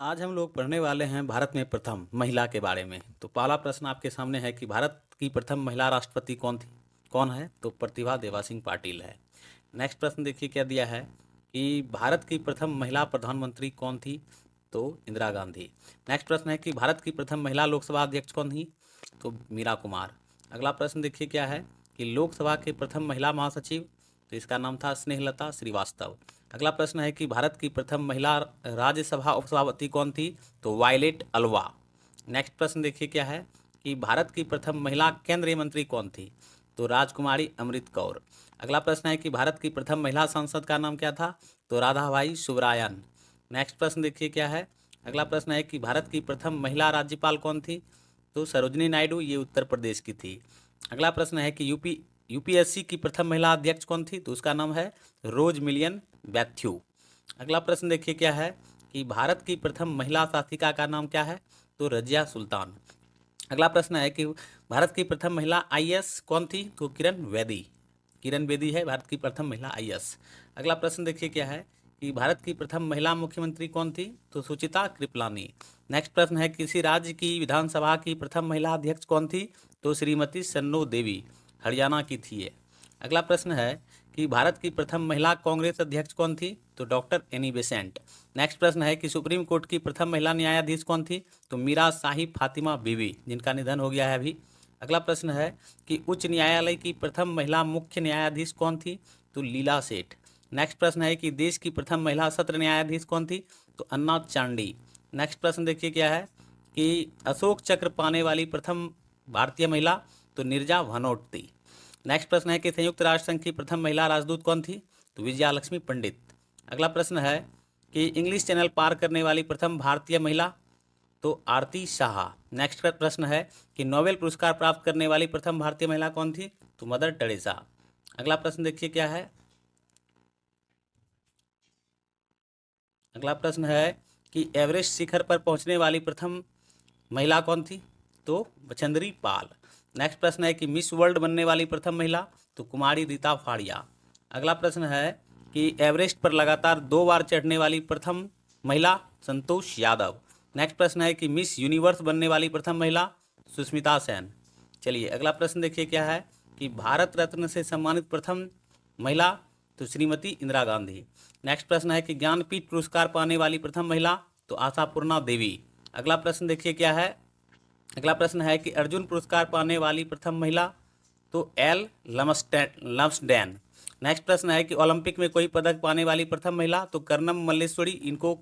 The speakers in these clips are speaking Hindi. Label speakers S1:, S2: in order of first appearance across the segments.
S1: आज हम लोग पढ़ने वाले हैं भारत में प्रथम महिला के बारे में। तो पहला प्रश्न आपके सामने है कि भारत की प्रथम महिला राष्ट्रपति कौन थी? कौन है? तो प्रतिभा देवा सिंह पाटिल है। नेक्स्ट प्रश्न देखिए क्या दिया है कि भारत की प्रथम महिला प्रधानमंत्री कौन थी? तो इंदिरा गांधी। नेक्स्ट प्रश्न है कि भारत की प्रथम महिला लोकसभा अध्यक्ष कौन थी? तो मीरा कुमार। अगला प्रश्न देखिए क्या है कि लोकसभा के प्रथम महिला महासचिव, तो इसका नाम था स्नेहलता श्रीवास्तव। अगला प्रश्न है कि भारत की प्रथम महिला राज्यसभा उपसभापति कौन थी? तो वायलेट अल्वा। नेक्स्ट प्रश्न देखिए क्या है कि भारत की प्रथम महिला केंद्रीय मंत्री कौन थी? तो राजकुमारी अमृत कौर। अगला प्रश्न है कि भारत की प्रथम महिला सांसद का नाम क्या था? तो राधाबाई सुब्रायन। नेक्स्ट प्रश्न देखिए क्या है। अगला प्रश्न है कि भारत की प्रथम महिला राज्यपाल कौन थी? तो सरोजनी नायडू, ये उत्तर प्रदेश की थी। अगला प्रश्न है कि यूपीएससी की प्रथम महिला अध्यक्ष कौन थी? तो उसका नाम है रोज मिलियन बैथ्यू। अगला प्रश्न देखिए क्या है कि भारत की प्रथम महिला शासिका का नाम क्या है? तो रजिया सुल्तान। अगला प्रश्न है कि भारत की प्रथम महिला आईएएस कौन थी? तो किरण बेदी। किरण बेदी है भारत की प्रथम महिला आईएएस। अगला प्रश्न देखिए क्या है कि भारत की प्रथम महिला मुख्यमंत्री कौन थी? तो सुचिता कृपलानी। नेक्स्ट प्रश्न है किसी राज्य की विधानसभा की प्रथम महिला अध्यक्ष कौन थी? तो श्रीमती सन्नो देवी, हरियाणा की थी ये। अगला प्रश्न है कि भारत की प्रथम महिला कांग्रेस अध्यक्ष कौन थी? तो डॉक्टर एनी बेसेंट। नेक्स्ट प्रश्न है कि सुप्रीम कोर्ट की प्रथम महिला न्यायाधीश कौन थी? तो मीरा साहिब फातिमा बीवी, जिनका निधन हो गया है अभी। अगला प्रश्न है कि उच्च न्यायालय की प्रथम महिला मुख्य न्यायाधीश कौन थी? तो लीला सेठ। नेक्स्ट प्रश्न है कि देश की प्रथम महिला सत्र न्यायाधीश कौन थी? तो अन्ना चांडी। नेक्स्ट प्रश्न देखिए क्या है कि अशोक चक्र पाने वाली प्रथम भारतीय महिला? तो नीरजा भनोट थी। नेक्स्ट प्रश्न है कि संयुक्त राष्ट्र संघ की प्रथम महिला राजदूत कौन थी? तो विजया लक्ष्मी पंडित। अगला प्रश्न है कि इंग्लिश चैनल पार करने वाली प्रथम भारतीय महिला? तो आरती शाह। नेक्स्ट प्रश्न है कि नोबेल पुरस्कार प्राप्त करने वाली प्रथम भारतीय महिला कौन थी? तो मदर टेरेसा। अगला प्रश्न देखिए क्या है। अगला प्रश्न है कि एवरेस्ट शिखर पर पहुंचने वाली प्रथम महिला कौन थी? तो बचेंद्री पाल। नेक्स्ट प्रश्न है कि मिस वर्ल्ड बनने वाली प्रथम महिला? तो कुमारी रीता फाड़िया। अगला प्रश्न है कि एवरेस्ट पर लगातार 2 बार चढ़ने वाली प्रथम महिला? संतोष यादव। नेक्स्ट प्रश्न है कि मिस यूनिवर्स बनने वाली प्रथम महिला? सुष्मिता सेन। चलिए अगला प्रश्न देखिए क्या है कि भारत रत्न से सम्मानित प्रथम महिला? तो श्रीमती इंदिरा गांधी। नेक्स्ट प्रश्न है कि ज्ञानपीठ पुरस्कार पाने वाली प्रथम महिला? तो आशापूर्णा देवी। अगला प्रश्न देखिए क्या है। अगला प्रश्न है कि अर्जुन पुरस्कार पाने वाली प्रथम महिला? तो एल लम्सडेन। नेक्स्ट प्रश्न है कि ओलंपिक में कोई पदक पाने वाली प्रथम महिला? तो कर्णम मल्लेश्वरी, इनको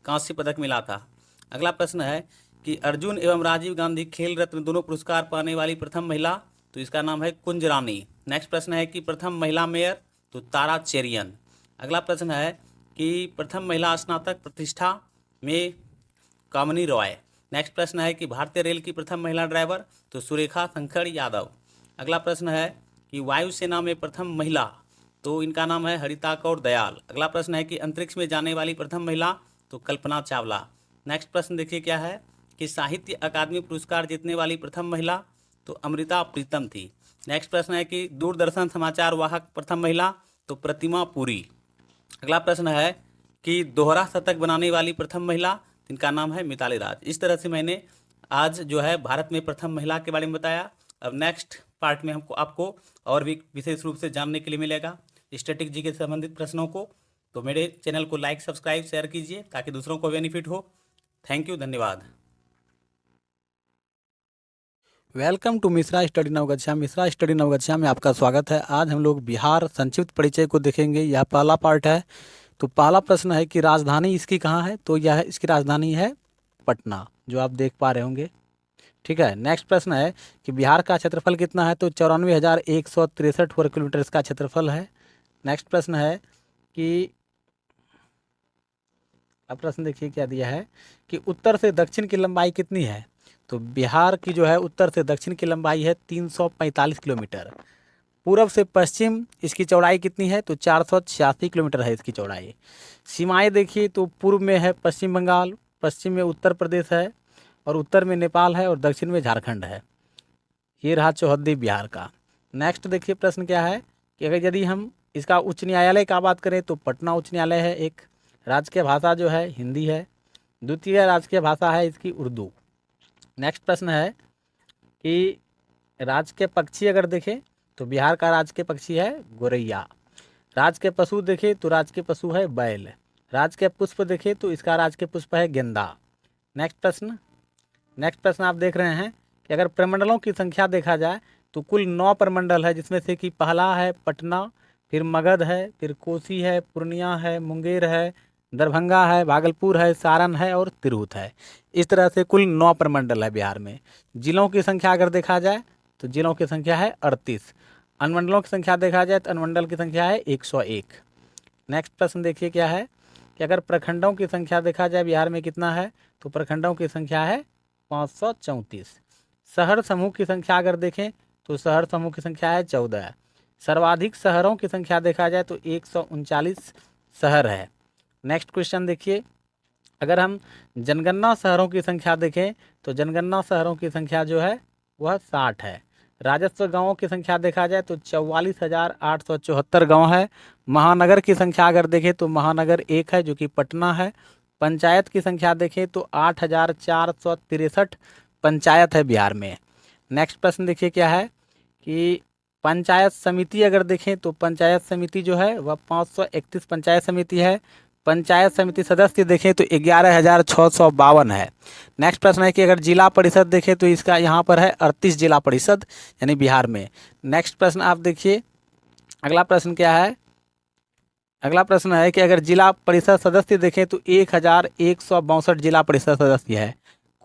S1: कांस्य पदक मिला था। अगला प्रश्न है कि अर्जुन एवं राजीव गांधी खेल रत्न दोनों पुरस्कार पाने वाली प्रथम महिला? तो इसका नाम है कुंज रानी। नेक्स्ट प्रश्न है कि प्रथम महिला मेयर? तो तारा चेरियन। अगला प्रश्न है कि प्रथम महिला स्नातक प्रतिष्ठा में? कामनी रॉय। नेक्स्ट प्रश्न है कि भारतीय रेल की प्रथम महिला ड्राइवर? तो सुरेखा संखड़ यादव। अगला प्रश्न है कि वायुसेना में प्रथम महिला? तो इनका नाम है हरिता कौर दयाल। अगला प्रश्न है कि अंतरिक्ष में जाने वाली प्रथम महिला? तो कल्पना चावला। नेक्स्ट प्रश्न देखिए क्या है कि साहित्य अकादमी पुरस्कार जीतने वाली प्रथम महिला? तो अमृता प्रीतम थी। नेक्स्ट प्रश्न है कि दूरदर्शन समाचार वाहक प्रथम महिला? तो प्रतिमा पुरी। अगला प्रश्न है कि दोहरा शतक बनाने वाली प्रथम महिला? इनका नाम है मिताली राज। इस तरह से मैंने आज जो है भारत में प्रथम महिला के बारे में बताया। अब नेक्स्ट पार्ट में हमको आपको और भी विशेष रूप से जानने के लिए मिलेगा स्टैटिक जी के संबंधित प्रश्नों को। तो मेरे चैनल को लाइक, सब्सक्राइब, शेयर कीजिए ताकि दूसरों को बेनिफिट हो। थैंक यू, धन्यवाद।
S2: Welcome to Mishra study Naugachia. Mishra study Naugachia में आपका स्वागत है। आज हम लोग बिहार संक्षिप्त परिचय को देखेंगे। यह पहला पार्ट है। तो पहला प्रश्न है कि राजधानी इसकी कहाँ है? तो यह इसकी राजधानी है पटना, जो आप देख पा रहे होंगे। ठीक है। नेक्स्ट प्रश्न है कि बिहार का क्षेत्रफल कितना है? तो 94,163 वर्ग किलोमीटर इसका क्षेत्रफल है। नेक्स्ट प्रश्न है कि अब प्रश्न देखिए क्या दिया है कि उत्तर से दक्षिण की लंबाई कितनी है? तो बिहार की जो है उत्तर से दक्षिण की लंबाई है 345 किलोमीटर। पूर्व से पश्चिम इसकी चौड़ाई कितनी है? तो 486 किलोमीटर है इसकी चौड़ाई। सीमाएं देखिए तो पूर्व में है पश्चिम बंगाल, पश्चिम में उत्तर प्रदेश है, और उत्तर में नेपाल है, और दक्षिण में झारखंड है। ये रहा चौहद्दी बिहार का। नेक्स्ट देखिए प्रश्न क्या है कि अगर यदि हम इसका उच्च न्यायालय का बात करें तो पटना उच्च न्यायालय है एक। राजकीय भाषा जो है हिंदी है। द्वितीय राजकीय भाषा है इसकी उर्दू। नेक्स्ट प्रश्न है कि राजकीय पक्षी अगर देखें तो बिहार का राजकीय पक्षी है गोरैया। राजकीय पशु देखें तो राजकीय पशु है बैल। राजकीय पुष्प देखें तो इसका राजकीय पुष्प है गेंदा। नेक्स्ट प्रश्न आप देख रहे हैं कि अगर प्रमंडलों की संख्या देखा जाए तो कुल 9 प्रमंडल है, जिसमें से कि पहला है पटना, फिर मगध है, फिर कोसी है, पूर्णिया है, मुंगेर है, दरभंगा है, भागलपुर है, सारण है और तिरहुत है। इस तरह से कुल 9 प्रमंडल है बिहार में। जिलों की संख्या अगर देखा जाए तो जिलों की संख्या है 38। अनुमंडलों की संख्या देखा जाए तो अनुमंडल की संख्या है 101। नेक्स्ट प्रश्न देखिए क्या है कि अगर प्रखंडों की संख्या देखा जाए बिहार में कितना है, तो प्रखंडों की संख्या है 534। शहर समूह की संख्या अगर देखें तो शहर समूह की संख्या है 14। सर्वाधिक शहरों की संख्या देखा जाए तो 139 शहर है। नेक्स्ट क्वेश्चन देखिए, अगर हम जनगणना शहरों की संख्या देखें तो जनगणना शहरों की संख्या जो है वह 60 है। राजस्व गांवों की संख्या देखा जाए तो 44,874 गांव है। महानगर की संख्या अगर देखें तो महानगर एक है जो कि पटना है। पंचायत की संख्या देखें तो 8,463 पंचायत है बिहार में। नेक्स्ट प्रश्न देखिए क्या है कि पंचायत समिति अगर देखें तो पंचायत समिति जो है वह 531 पंचायत समिति है। पंचायत समिति सदस्य देखें तो 11,652 है। नेक्स्ट प्रश्न है कि अगर जिला परिषद देखें तो इसका यहाँ पर है 38 जिला परिषद यानी बिहार में। नेक्स्ट प्रश्न आप देखिए, अगला प्रश्न क्या है, अगला प्रश्न है कि अगर जिला परिषद सदस्य देखें तो 1,162 जिला परिषद सदस्य है।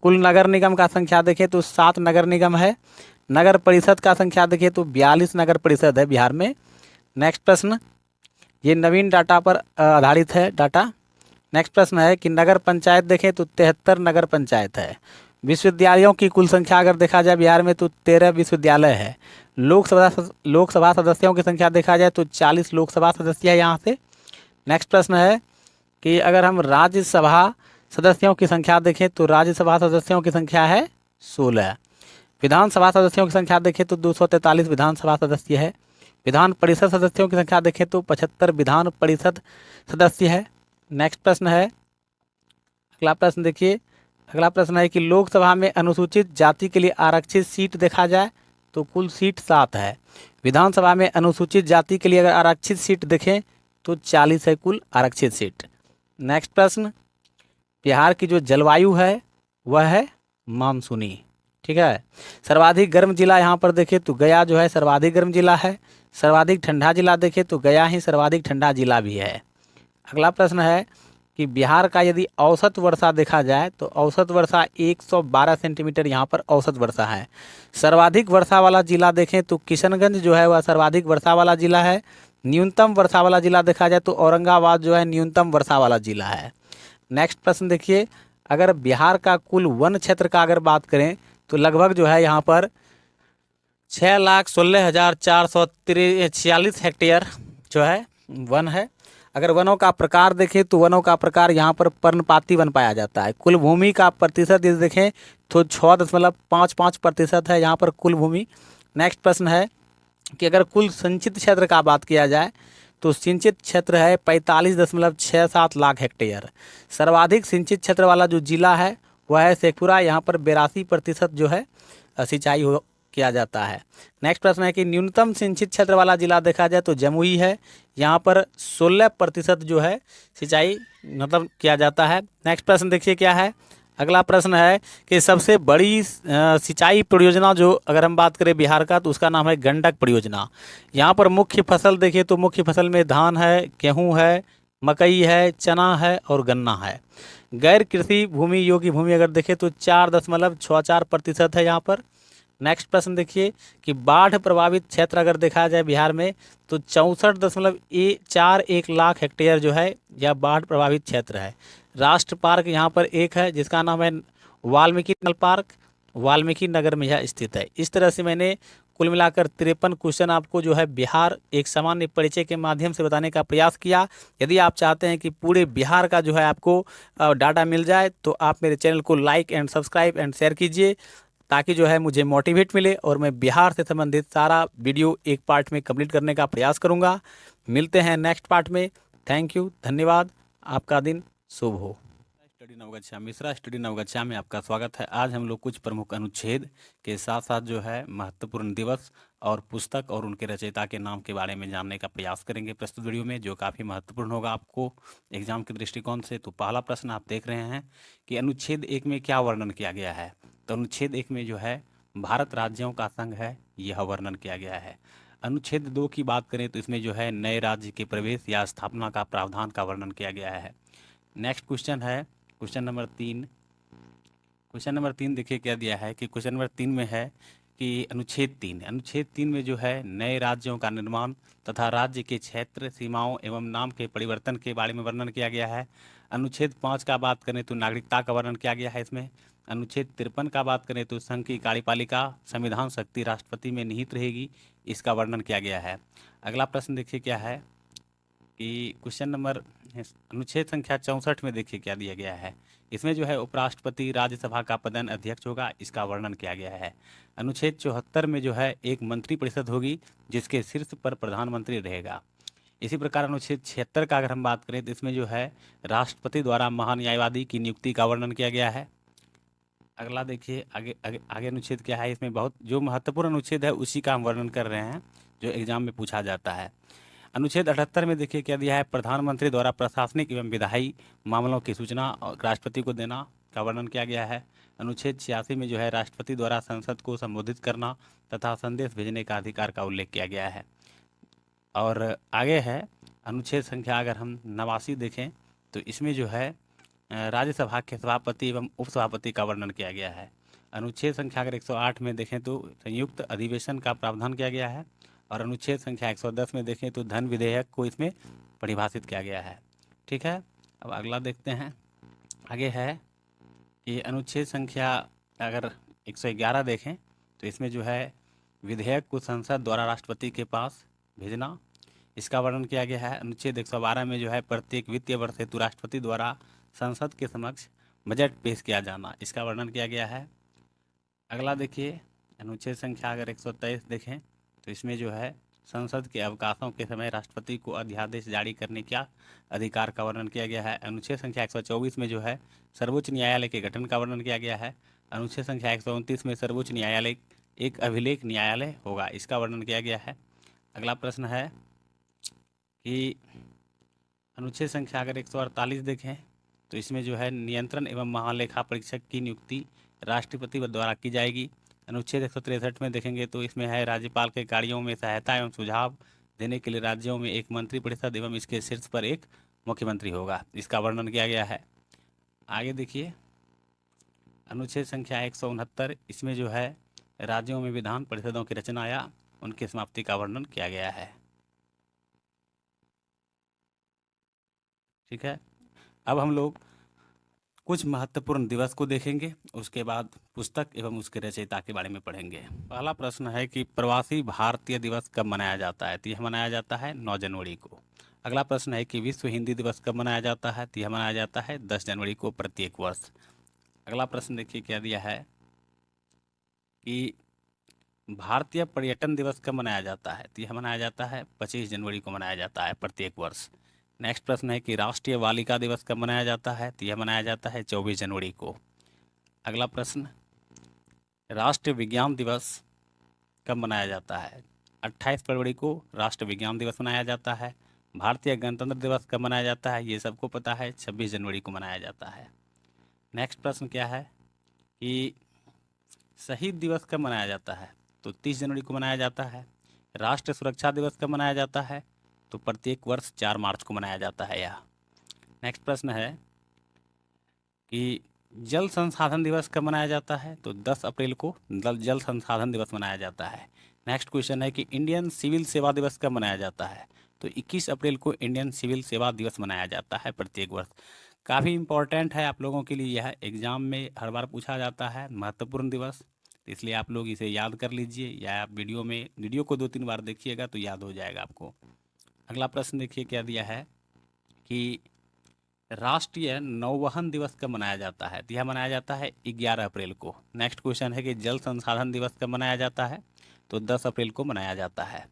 S2: कुल नगर निगम का संख्या देखें तो 7 नगर निगम है। नगर परिषद का संख्या देखें तो 42 नगर परिषद है बिहार में। नेक्स्ट प्रश्न, ये नवीन डाटा पर आधारित है डाटा। नेक्स्ट प्रश्न है कि नगर पंचायत देखें तो 73 नगर पंचायत है। विश्वविद्यालयों की कुल संख्या अगर देखा जाए बिहार में तो 13 विश्वविद्यालय है। लोकसभा सदस्यों की संख्या देखा जाए तो 40 लोकसभा सदस्य है यहाँ से। नेक्स्ट प्रश्न है कि अगर हम राज्यसभा सदस्यों की संख्या देखें तो राज्यसभा सदस्यों की संख्या है 16। विधानसभा सदस्यों की संख्या देखें तो 243 विधानसभा सदस्य है। विधान परिषद सदस्यों की संख्या देखें तो 75 विधान परिषद सदस्य है। नेक्स्ट प्रश्न है, अगला प्रश्न देखिए, अगला प्रश्न है कि लोकसभा में अनुसूचित जाति के लिए आरक्षित सीट देखा जाए तो कुल सीट 7 है। विधानसभा में अनुसूचित जाति के लिए अगर आरक्षित सीट देखें तो 40 है कुल आरक्षित सीट। नेक्स्ट प्रश्न, बिहार की जो जलवायु है वह है मानसूनी, ठीक है। सर्वाधिक गर्म जिला यहाँ पर देखें तो गया जो है सर्वाधिक गर्म जिला है। सर्वाधिक ठंडा जिला देखें तो गया ही सर्वाधिक ठंडा जिला भी है। अगला प्रश्न है कि बिहार का यदि औसत वर्षा देखा जाए तो औसत वर्षा 112 सेंटीमीटर यहाँ पर औसत वर्षा है। सर्वाधिक वर्षा वाला जिला देखें तो किशनगंज जो है वह सर्वाधिक वर्षा वाला जिला है। न्यूनतम वर्षा वाला जिला देखा जाए तो औरंगाबाद जो है न्यूनतम वर्षा वाला जिला है। नेक्स्ट प्रश्न देखिए, अगर बिहार का कुल वन क्षेत्र का अगर बात करें तो लगभग जो है यहाँ पर 6,16,446 हेक्टेयर जो है वन है। अगर वनों का प्रकार देखें तो वनों का प्रकार यहाँ पर पर्णपाती वन पाया जाता है। कुल भूमि का प्रतिशत यदि देखें तो 6.55% है यहाँ पर कुल भूमि। नेक्स्ट प्रश्न है कि अगर कुल सिंचित क्षेत्र का बात किया जाए तो सिंचित क्षेत्र है 45.67 लाख हेक्टेयर। सर्वाधिक सिंचित क्षेत्र वाला जो जिला है वह है शेखपुरा, यहाँ पर 82% जो है सिंचाई हो किया जाता है। नेक्स्ट प्रश्न है कि न्यूनतम सिंचित क्षेत्र वाला जिला देखा जाए तो जमुई है, यहाँ पर 16% जो है सिंचाई मतलब किया जाता है। नेक्स्ट प्रश्न देखिए क्या है, अगला प्रश्न है कि सबसे बड़ी सिंचाई परियोजना जो अगर हम बात करें बिहार का तो उसका नाम है गंडक परियोजना। यहाँ पर मुख्य फसल देखिए तो मुख्य फसल में धान है, गेहूँ है, मकई है, चना है और गन्ना है। गैर कृषि भूमि योग्य भूमि अगर देखें तो 4.64% है यहाँ पर। नेक्स्ट प्रश्न देखिए कि बाढ़ प्रभावित क्षेत्र अगर देखा जाए बिहार में तो 64.41 लाख हेक्टेयर जो है यह बाढ़ प्रभावित क्षेत्र है। राष्ट्र पार्क यहाँ पर एक है जिसका नाम है वाल्मीकि नेशनल पार्क, वाल्मीकि नगर में यह स्थित है। इस तरह से मैंने कुल मिलाकर 53 क्वेश्चन आपको जो है बिहार एक सामान्य परिचय के माध्यम से बताने का प्रयास किया। यदि आप चाहते हैं कि पूरे बिहार का जो है आपको डाटा मिल जाए तो आप मेरे चैनल को like and subscribe and share कीजिए ताकि जो है मुझे मोटिवेट मिले और मैं बिहार से संबंधित सारा वीडियो एक पार्ट में कंप्लीट करने का प्रयास करूँगा। मिलते हैं नेक्स्ट पार्ट में। थैंक यू, धन्यवाद, आपका दिन शुभ हो।
S1: स्टडी नवगछिया मिश्रा स्टडी नवगछिया में आपका स्वागत है। आज हम लोग कुछ प्रमुख अनुच्छेद के साथ साथ जो है महत्वपूर्ण दिवस और पुस्तक और उनके रचयिता के नाम के बारे में जानने का प्रयास करेंगे प्रस्तुत वीडियो में, जो काफ़ी महत्वपूर्ण होगा आपको एग्जाम के दृष्टिकोण से। तो पहला प्रश्न आप देख रहे हैं कि अनुच्छेद 1 में क्या वर्णन किया गया है। तो अनुच्छेद 1 में जो है भारत राज्यों का संघ है, यह वर्णन किया गया है। अनुच्छेद 2 की बात करें तो इसमें जो है नए राज्य के प्रवेश या स्थापना का प्रावधान का वर्णन किया गया है। नेक्स्ट क्वेश्चन है क्वेश्चन नंबर 3। क्वेश्चन नंबर 3 देखिए क्या दिया है कि क्वेश्चन नंबर 3 में है कि अनुच्छेद 3 में जो है नए राज्यों का निर्माण तथा राज्य के क्षेत्र सीमाओं एवं नाम के परिवर्तन के बारे में वर्णन किया गया है। अनुच्छेद 5 का बात करें तो नागरिकता का वर्णन किया गया है इसमें। अनुच्छेद 53 का बात करें तो संघ की कार्यपालिका संविधान शक्ति राष्ट्रपति में निहित रहेगी, इसका वर्णन किया गया है। अगला प्रश्न देखिए क्या है कि क्वेश्चन नंबर अनुच्छेद संख्या 64 में देखिए क्या दिया गया है। इसमें जो है उपराष्ट्रपति राज्यसभा का पदेन अध्यक्ष होगा, इसका वर्णन किया गया है। अनुच्छेद 74 में जो है एक मंत्री परिषद होगी जिसके शीर्ष पर प्रधानमंत्री रहेगा। इसी प्रकार अनुच्छेद 76 का अगर हम बात करें तो इसमें जो है राष्ट्रपति द्वारा महान्यायवादी की नियुक्ति का वर्णन किया गया है। अगला देखिए आगे अनुच्छेद क्या है। इसमें बहुत जो महत्वपूर्ण अनुच्छेद है उसी का हम वर्णन कर रहे हैं जो एग्जाम में पूछा जाता है। अनुच्छेद 78 में देखिए क्या दिया है, प्रधानमंत्री द्वारा प्रशासनिक एवं विधायी मामलों की सूचना राष्ट्रपति को देना का वर्णन किया गया है। अनुच्छेद 86 में जो है राष्ट्रपति द्वारा संसद को संबोधित करना तथा संदेश भेजने का अधिकार का उल्लेख किया गया है। और आगे है अनुच्छेद संख्या अगर हम 89 देखें तो इसमें जो है राज्यसभा के सभापति एवं उपसभापति का वर्णन किया गया है। अनुच्छेद संख्या अगर 108 में देखें तो संयुक्त अधिवेशन का प्रावधान किया गया है। और अनुच्छेद संख्या 110 में देखें तो धन विधेयक को इसमें परिभाषित किया गया है। ठीक है, अब अगला देखते हैं। आगे है कि अनुच्छेद संख्या अगर 111 देखें तो इसमें जो है विधेयक को संसद द्वारा राष्ट्रपति के पास भेजना, इसका वर्णन किया गया है। अनुच्छेद 112 में जो है प्रत्येक वित्तीय वर्ष हेतु राष्ट्रपति द्वारा संसद के समक्ष बजट पेश किया जाना, इसका वर्णन किया गया है। अगला देखिए अनुच्छेद संख्या अगर 123 देखें तो इसमें जो है संसद के अवकाशों के समय राष्ट्रपति को अध्यादेश जारी करने का अधिकार का वर्णन किया गया है। अनुच्छेद संख्या 124 में जो है सर्वोच्च न्यायालय के गठन का वर्णन किया गया है। अनुच्छेद संख्या 129 में सर्वोच्च न्यायालय एक अभिलेख न्यायालय होगा, इसका वर्णन किया गया है। अगला प्रश्न है कि अनुच्छेद संख्या अगर 148 देखें तो इसमें जो है नियंत्रण एवं महालेखा परीक्षक की नियुक्ति राष्ट्रपति द्वारा की जाएगी। अनुच्छेद 163 में देखेंगे तो इसमें है राज्यपाल के कार्यों में सहायता एवं सुझाव देने के लिए राज्यों में एक मंत्री परिषद एवं इसके शीर्ष पर एक मुख्यमंत्री होगा, इसका वर्णन किया गया है। आगे देखिए अनुच्छेद संख्या 169, इसमें जो है राज्यों में विधान परिषदों की रचना या उनकी समाप्ति का वर्णन किया गया है। ठीक है, अब हम लोग कुछ महत्वपूर्ण दिवस को देखेंगे, उसके बाद पुस्तक एवं उसके रचयिता के बारे में पढ़ेंगे। पहला प्रश्न है कि प्रवासी भारतीय दिवस कब मनाया जाता है। तो यह मनाया जाता है 9 जनवरी को। अगला प्रश्न है कि विश्व हिंदी दिवस कब मनाया जाता है। तो यह मनाया जाता है 10 जनवरी को प्रत्येक वर्ष। अगला प्रश्न देखिए क्या दिया है कि भारतीय पर्यटन दिवस कब मनाया जाता है। तो यह मनाया जाता है 25 जनवरी को मनाया जाता है प्रत्येक वर्ष। नेक्स्ट प्रश्न है कि राष्ट्रीय बालिका दिवस कब मनाया जाता है। तो यह मनाया जाता है 24 जनवरी को। अगला प्रश्न, राष्ट्रीय विज्ञान दिवस कब मनाया जाता है। 28 फरवरी को राष्ट्रीय विज्ञान दिवस मनाया जाता है। भारतीय गणतंत्र दिवस कब मनाया जाता है, ये सबको पता है, 26 जनवरी को मनाया जाता है। नेक्स्ट प्रश्न क्या है कि शहीद दिवस कब मनाया जाता है। तो 30 जनवरी को मनाया जाता है। राष्ट्रीय सुरक्षा दिवस कब मनाया जाता है। तो प्रत्येक वर्ष 4 मार्च को मनाया जाता है यह। नेक्स्ट प्रश्न है कि जल संसाधन दिवस कब मनाया जाता है। तो 10 अप्रैल को जल संसाधन दिवस मनाया जाता है। नेक्स्ट क्वेश्चन है कि इंडियन सिविल सेवा दिवस कब मनाया जाता है। तो 21 अप्रैल को इंडियन सिविल सेवा दिवस मनाया जाता है प्रत्येक वर्ष। काफ़ी इम्पोर्टेंट है आप लोगों के लिए, यह एग्जाम में हर बार पूछा जाता है महत्वपूर्ण दिवस, तो इसलिए आप लोग इसे याद कर लीजिए या आप वीडियो को 2-3 बार देखिएगा तो याद हो जाएगा आपको। अगला प्रश्न देखिए क्या दिया है कि राष्ट्रीय नौवहन दिवस कब मनाया जाता है। तो यह मनाया जाता है 11 अप्रैल को। नेक्स्ट क्वेश्चन है कि जल संसाधन दिवस कब मनाया जाता है। तो 10 अप्रैल को मनाया जाता है।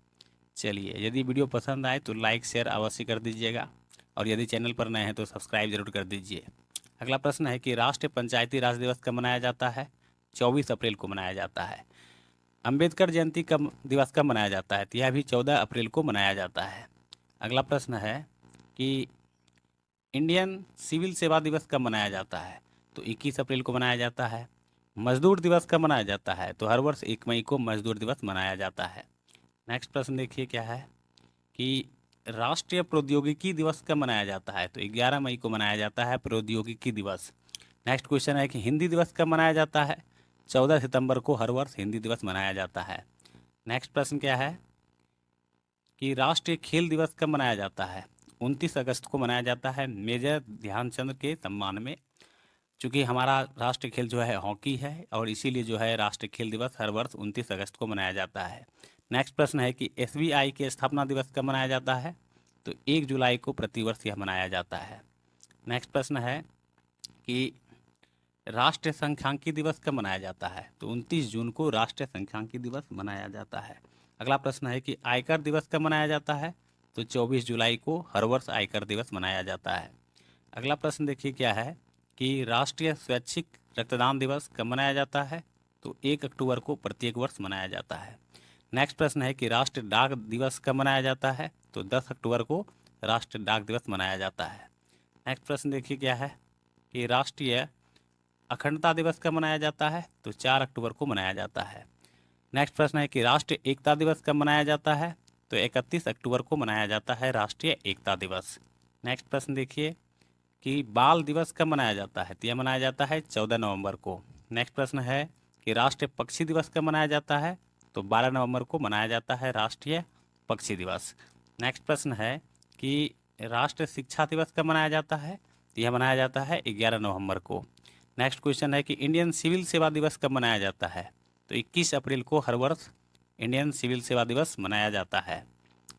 S1: चलिए, यदि वीडियो पसंद आए तो लाइक शेयर अवश्य कर दीजिएगा और यदि चैनल पर नए हैं तो सब्सक्राइब जरूर कर दीजिए। अगला प्रश्न है कि राष्ट्रीय पंचायती राज दिवस कब मनाया जाता है? 24 अप्रैल को मनाया जाता है। अंबेडकर जयंती कब दिवस कब मनाया जाता है? तो यह भी 14 अप्रैल को मनाया जाता है। अगला प्रश्न है कि इंडियन सिविल सेवा दिवस कब मनाया जाता है? तो 21 अप्रैल को मनाया जाता है। मजदूर दिवस कब मनाया जाता है? तो हर वर्ष 1 मई को मजदूर दिवस मनाया जाता है। नेक्स्ट प्रश्न देखिए क्या है कि राष्ट्रीय प्रौद्योगिकी दिवस कब मनाया जाता है? तो 11 मई को मनाया जाता है प्रौद्योगिकी दिवस। नेक्स्ट क्वेश्चन है कि हिंदी दिवस कब मनाया जाता है? 14 सितंबर को हर वर्ष हिंदी दिवस मनाया जाता है। नेक्स्ट प्रश्न क्या है कि राष्ट्रीय खेल दिवस कब मनाया जाता है? 29 अगस्त को मनाया जाता है मेजर ध्यानचंद के सम्मान में। चूँकि हमारा राष्ट्रीय खेल जो है हॉकी है और इसीलिए जो है राष्ट्रीय खेल दिवस हर वर्ष 29 अगस्त को मनाया जाता है। नेक्स्ट प्रश्न है कि एसबीआई के स्थापना दिवस कब मनाया जाता है? तो 1 जुलाई को प्रतिवर्ष यह मनाया जाता है। नेक्स्ट प्रश्न है कि राष्ट्रीय सांख्यिकी दिवस कब मनाया जाता है? तो 29 जून को राष्ट्रीय सांख्यिकी दिवस मनाया जाता है। अगला प्रश्न है कि आयकर दिवस कब मनाया जाता है? तो 24 जुलाई को हर वर्ष आयकर दिवस मनाया जाता है। अगला प्रश्न देखिए क्या है कि राष्ट्रीय स्वैच्छिक रक्तदान दिवस कब मनाया जाता है? तो 1 अक्टूबर को प्रत्येक वर्ष मनाया जाता है। नेक्स्ट प्रश्न है कि राष्ट्रीय डाक दिवस कब मनाया जाता है? तो 10 अक्टूबर को राष्ट्रीय डाक दिवस मनाया जाता है। नेक्स्ट प्रश्न देखिए क्या है कि राष्ट्रीय अखंडता दिवस कब मनाया जाता है? तो 4 अक्टूबर को मनाया जाता है। नेक्स्ट प्रश्न है कि राष्ट्रीय एकता दिवस कब मनाया जाता है? तो 31 अक्टूबर को मनाया जाता है राष्ट्रीय एकता दिवस। नेक्स्ट प्रश्न देखिए कि बाल दिवस कब मनाया जाता है? तो यह मनाया जाता है 14 नवंबर को। नेक्स्ट प्रश्न है कि राष्ट्रीय पक्षी दिवस कब मनाया जाता है? तो 12 नवंबर को मनाया जाता है राष्ट्रीय पक्षी दिवस। नेक्स्ट प्रश्न है कि राष्ट्रीय शिक्षा दिवस कब मनाया जाता है? तो यह मनाया जाता है 11 नवंबर को। नेक्स्ट क्वेश्चन है कि इंडियन सिविल सेवा दिवस कब मनाया जाता है? तो 21 अप्रैल को हर वर्ष इंडियन सिविल सेवा दिवस मनाया जाता है।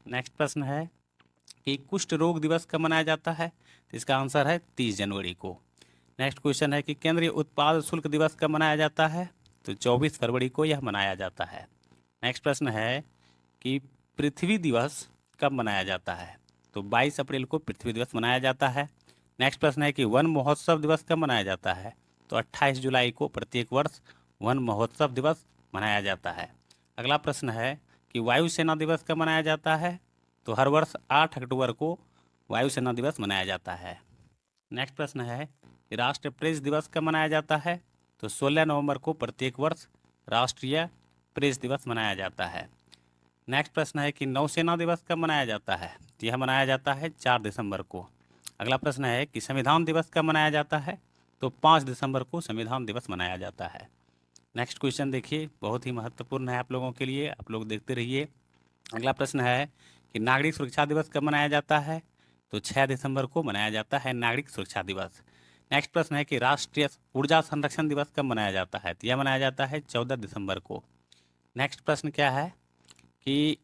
S1: नेक्स्ट प्रश्न है कि कुष्ठ रोग दिवस कब मनाया जाता है? तो इसका आंसर है 30 जनवरी को। नेक्स्ट क्वेश्चन है कि केंद्रीय उत्पाद शुल्क दिवस कब मनाया जाता है? तो 24 फरवरी को यह मनाया जाता है। नेक्स्ट प्रश्न है कि पृथ्वी दिवस कब मनाया जाता है? तो 22 अप्रैल को पृथ्वी दिवस मनाया जाता है। नेक्स्ट प्रश्न है कि वन महोत्सव दिवस कब मनाया जाता है? तो 28 जुलाई को प्रत्येक वर्ष वन महोत्सव दिवस मनाया जाता है। अगला प्रश्न है कि वायुसेना दिवस कब मनाया जाता है? तो हर वर्ष 8 अक्टूबर को वायुसेना दिवस मनाया जाता है। नेक्स्ट प्रश्न है कि राष्ट्रीय प्रेस दिवस कब मनाया जाता है? तो 16 नवंबर को प्रत्येक वर्ष राष्ट्रीय प्रेस दिवस मनाया जाता है। नेक्स्ट प्रश्न है कि नौसेना दिवस कब मनाया जाता है? तो यह मनाया जाता है 4 दिसंबर को। अगला प्रश्न है कि संविधान दिवस कब मनाया जाता है? तो 5 दिसंबर को संविधान दिवस मनाया जाता है। नेक्स्ट क्वेश्चन देखिए, बहुत ही महत्वपूर्ण है आप लोगों के लिए, आप लोग देखते रहिए। अगला प्रश्न है कि नागरिक सुरक्षा दिवस कब मनाया जाता है? तो 6 दिसंबर को मनाया जाता है नागरिक सुरक्षा दिवस। नेक्स्ट प्रश्न है कि राष्ट्रीय ऊर्जा संरक्षण दिवस कब मनाया जाता है? तो यह मनाया जाता है 14 दिसंबर को। नेक्स्ट प्रश्न क्या है कि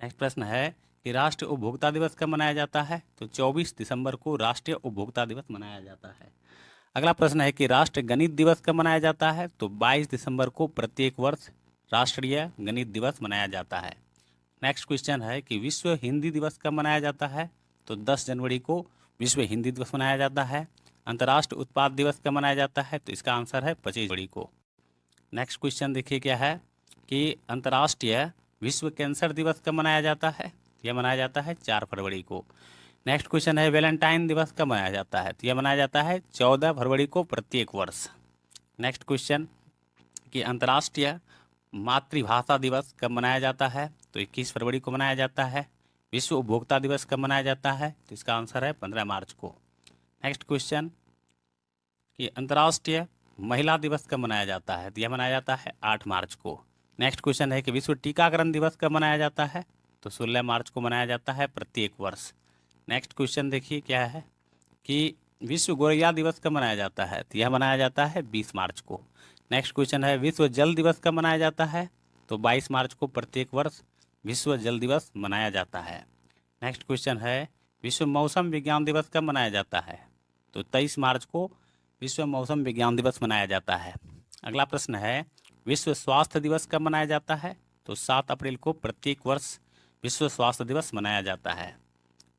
S1: नेक्स्ट प्रश्न है कि राष्ट्रीय उपभोक्ता दिवस कब मनाया जाता है? तो 24 दिसंबर को राष्ट्रीय उपभोक्ता दिवस मनाया जाता है। अगला प्रश्न है कि राष्ट्रीय गणित दिवस कब मनाया जाता है? तो 22 दिसंबर को प्रत्येक वर्ष राष्ट्रीय गणित दिवस मनाया जाता है। नेक्स्ट क्वेश्चन है कि विश्व हिंदी दिवस कब मनाया जाता है? तो 10 जनवरी को विश्व हिंदी दिवस मनाया जाता है। अंतर्राष्ट्रीय उत्पाद दिवस कब मनाया जाता है? तो इसका आंसर है 25 जनवरी को। नेक्स्ट क्वेश्चन देखिए क्या है कि अंतर्राष्ट्रीय विश्व कैंसर दिवस कब मनाया जाता है? यह मनाया जाता है 4 फरवरी को। नेक्स्ट क्वेश्चन है वैलेंटाइन दिवस कब मनाया जाता है? तो यह मनाया जाता है 14 फरवरी को प्रत्येक वर्ष। नेक्स्ट क्वेश्चन कि अंतर्राष्ट्रीय मातृभाषा दिवस कब मनाया जाता है? तो 21 फरवरी को मनाया जाता है। विश्व उपभोक्ता दिवस कब मनाया जाता है? तो इसका आंसर है 15 मार्च को। नेक्स्ट क्वेश्चन कि अंतर्राष्ट्रीय महिला दिवस कब मनाया जाता है? तो यह मनाया जाता है 8 मार्च को। नेक्स्ट क्वेश्चन है कि विश्व टीकाकरण दिवस कब मनाया जाता है? तो 16 मार्च को मनाया जाता है प्रत्येक वर्ष। नेक्स्ट क्वेश्चन देखिए क्या है कि विश्व गोरैया दिवस कब मनाया जाता है? तो यह मनाया जाता है 20 मार्च को। नेक्स्ट क्वेश्चन है विश्व जल दिवस कब मनाया जाता है? तो 22 मार्च को प्रत्येक वर्ष विश्व जल दिवस मनाया जाता है। नेक्स्ट क्वेश्चन है विश्व मौसम विज्ञान दिवस कब मनाया जाता है? तो 23 मार्च को विश्व मौसम विज्ञान दिवस मनाया जाता है। अगला प्रश्न है विश्व स्वास्थ्य दिवस कब मनाया जाता है? तो 7 अप्रैल को प्रत्येक वर्ष विश्व स्वास्थ्य दिवस मनाया जाता है।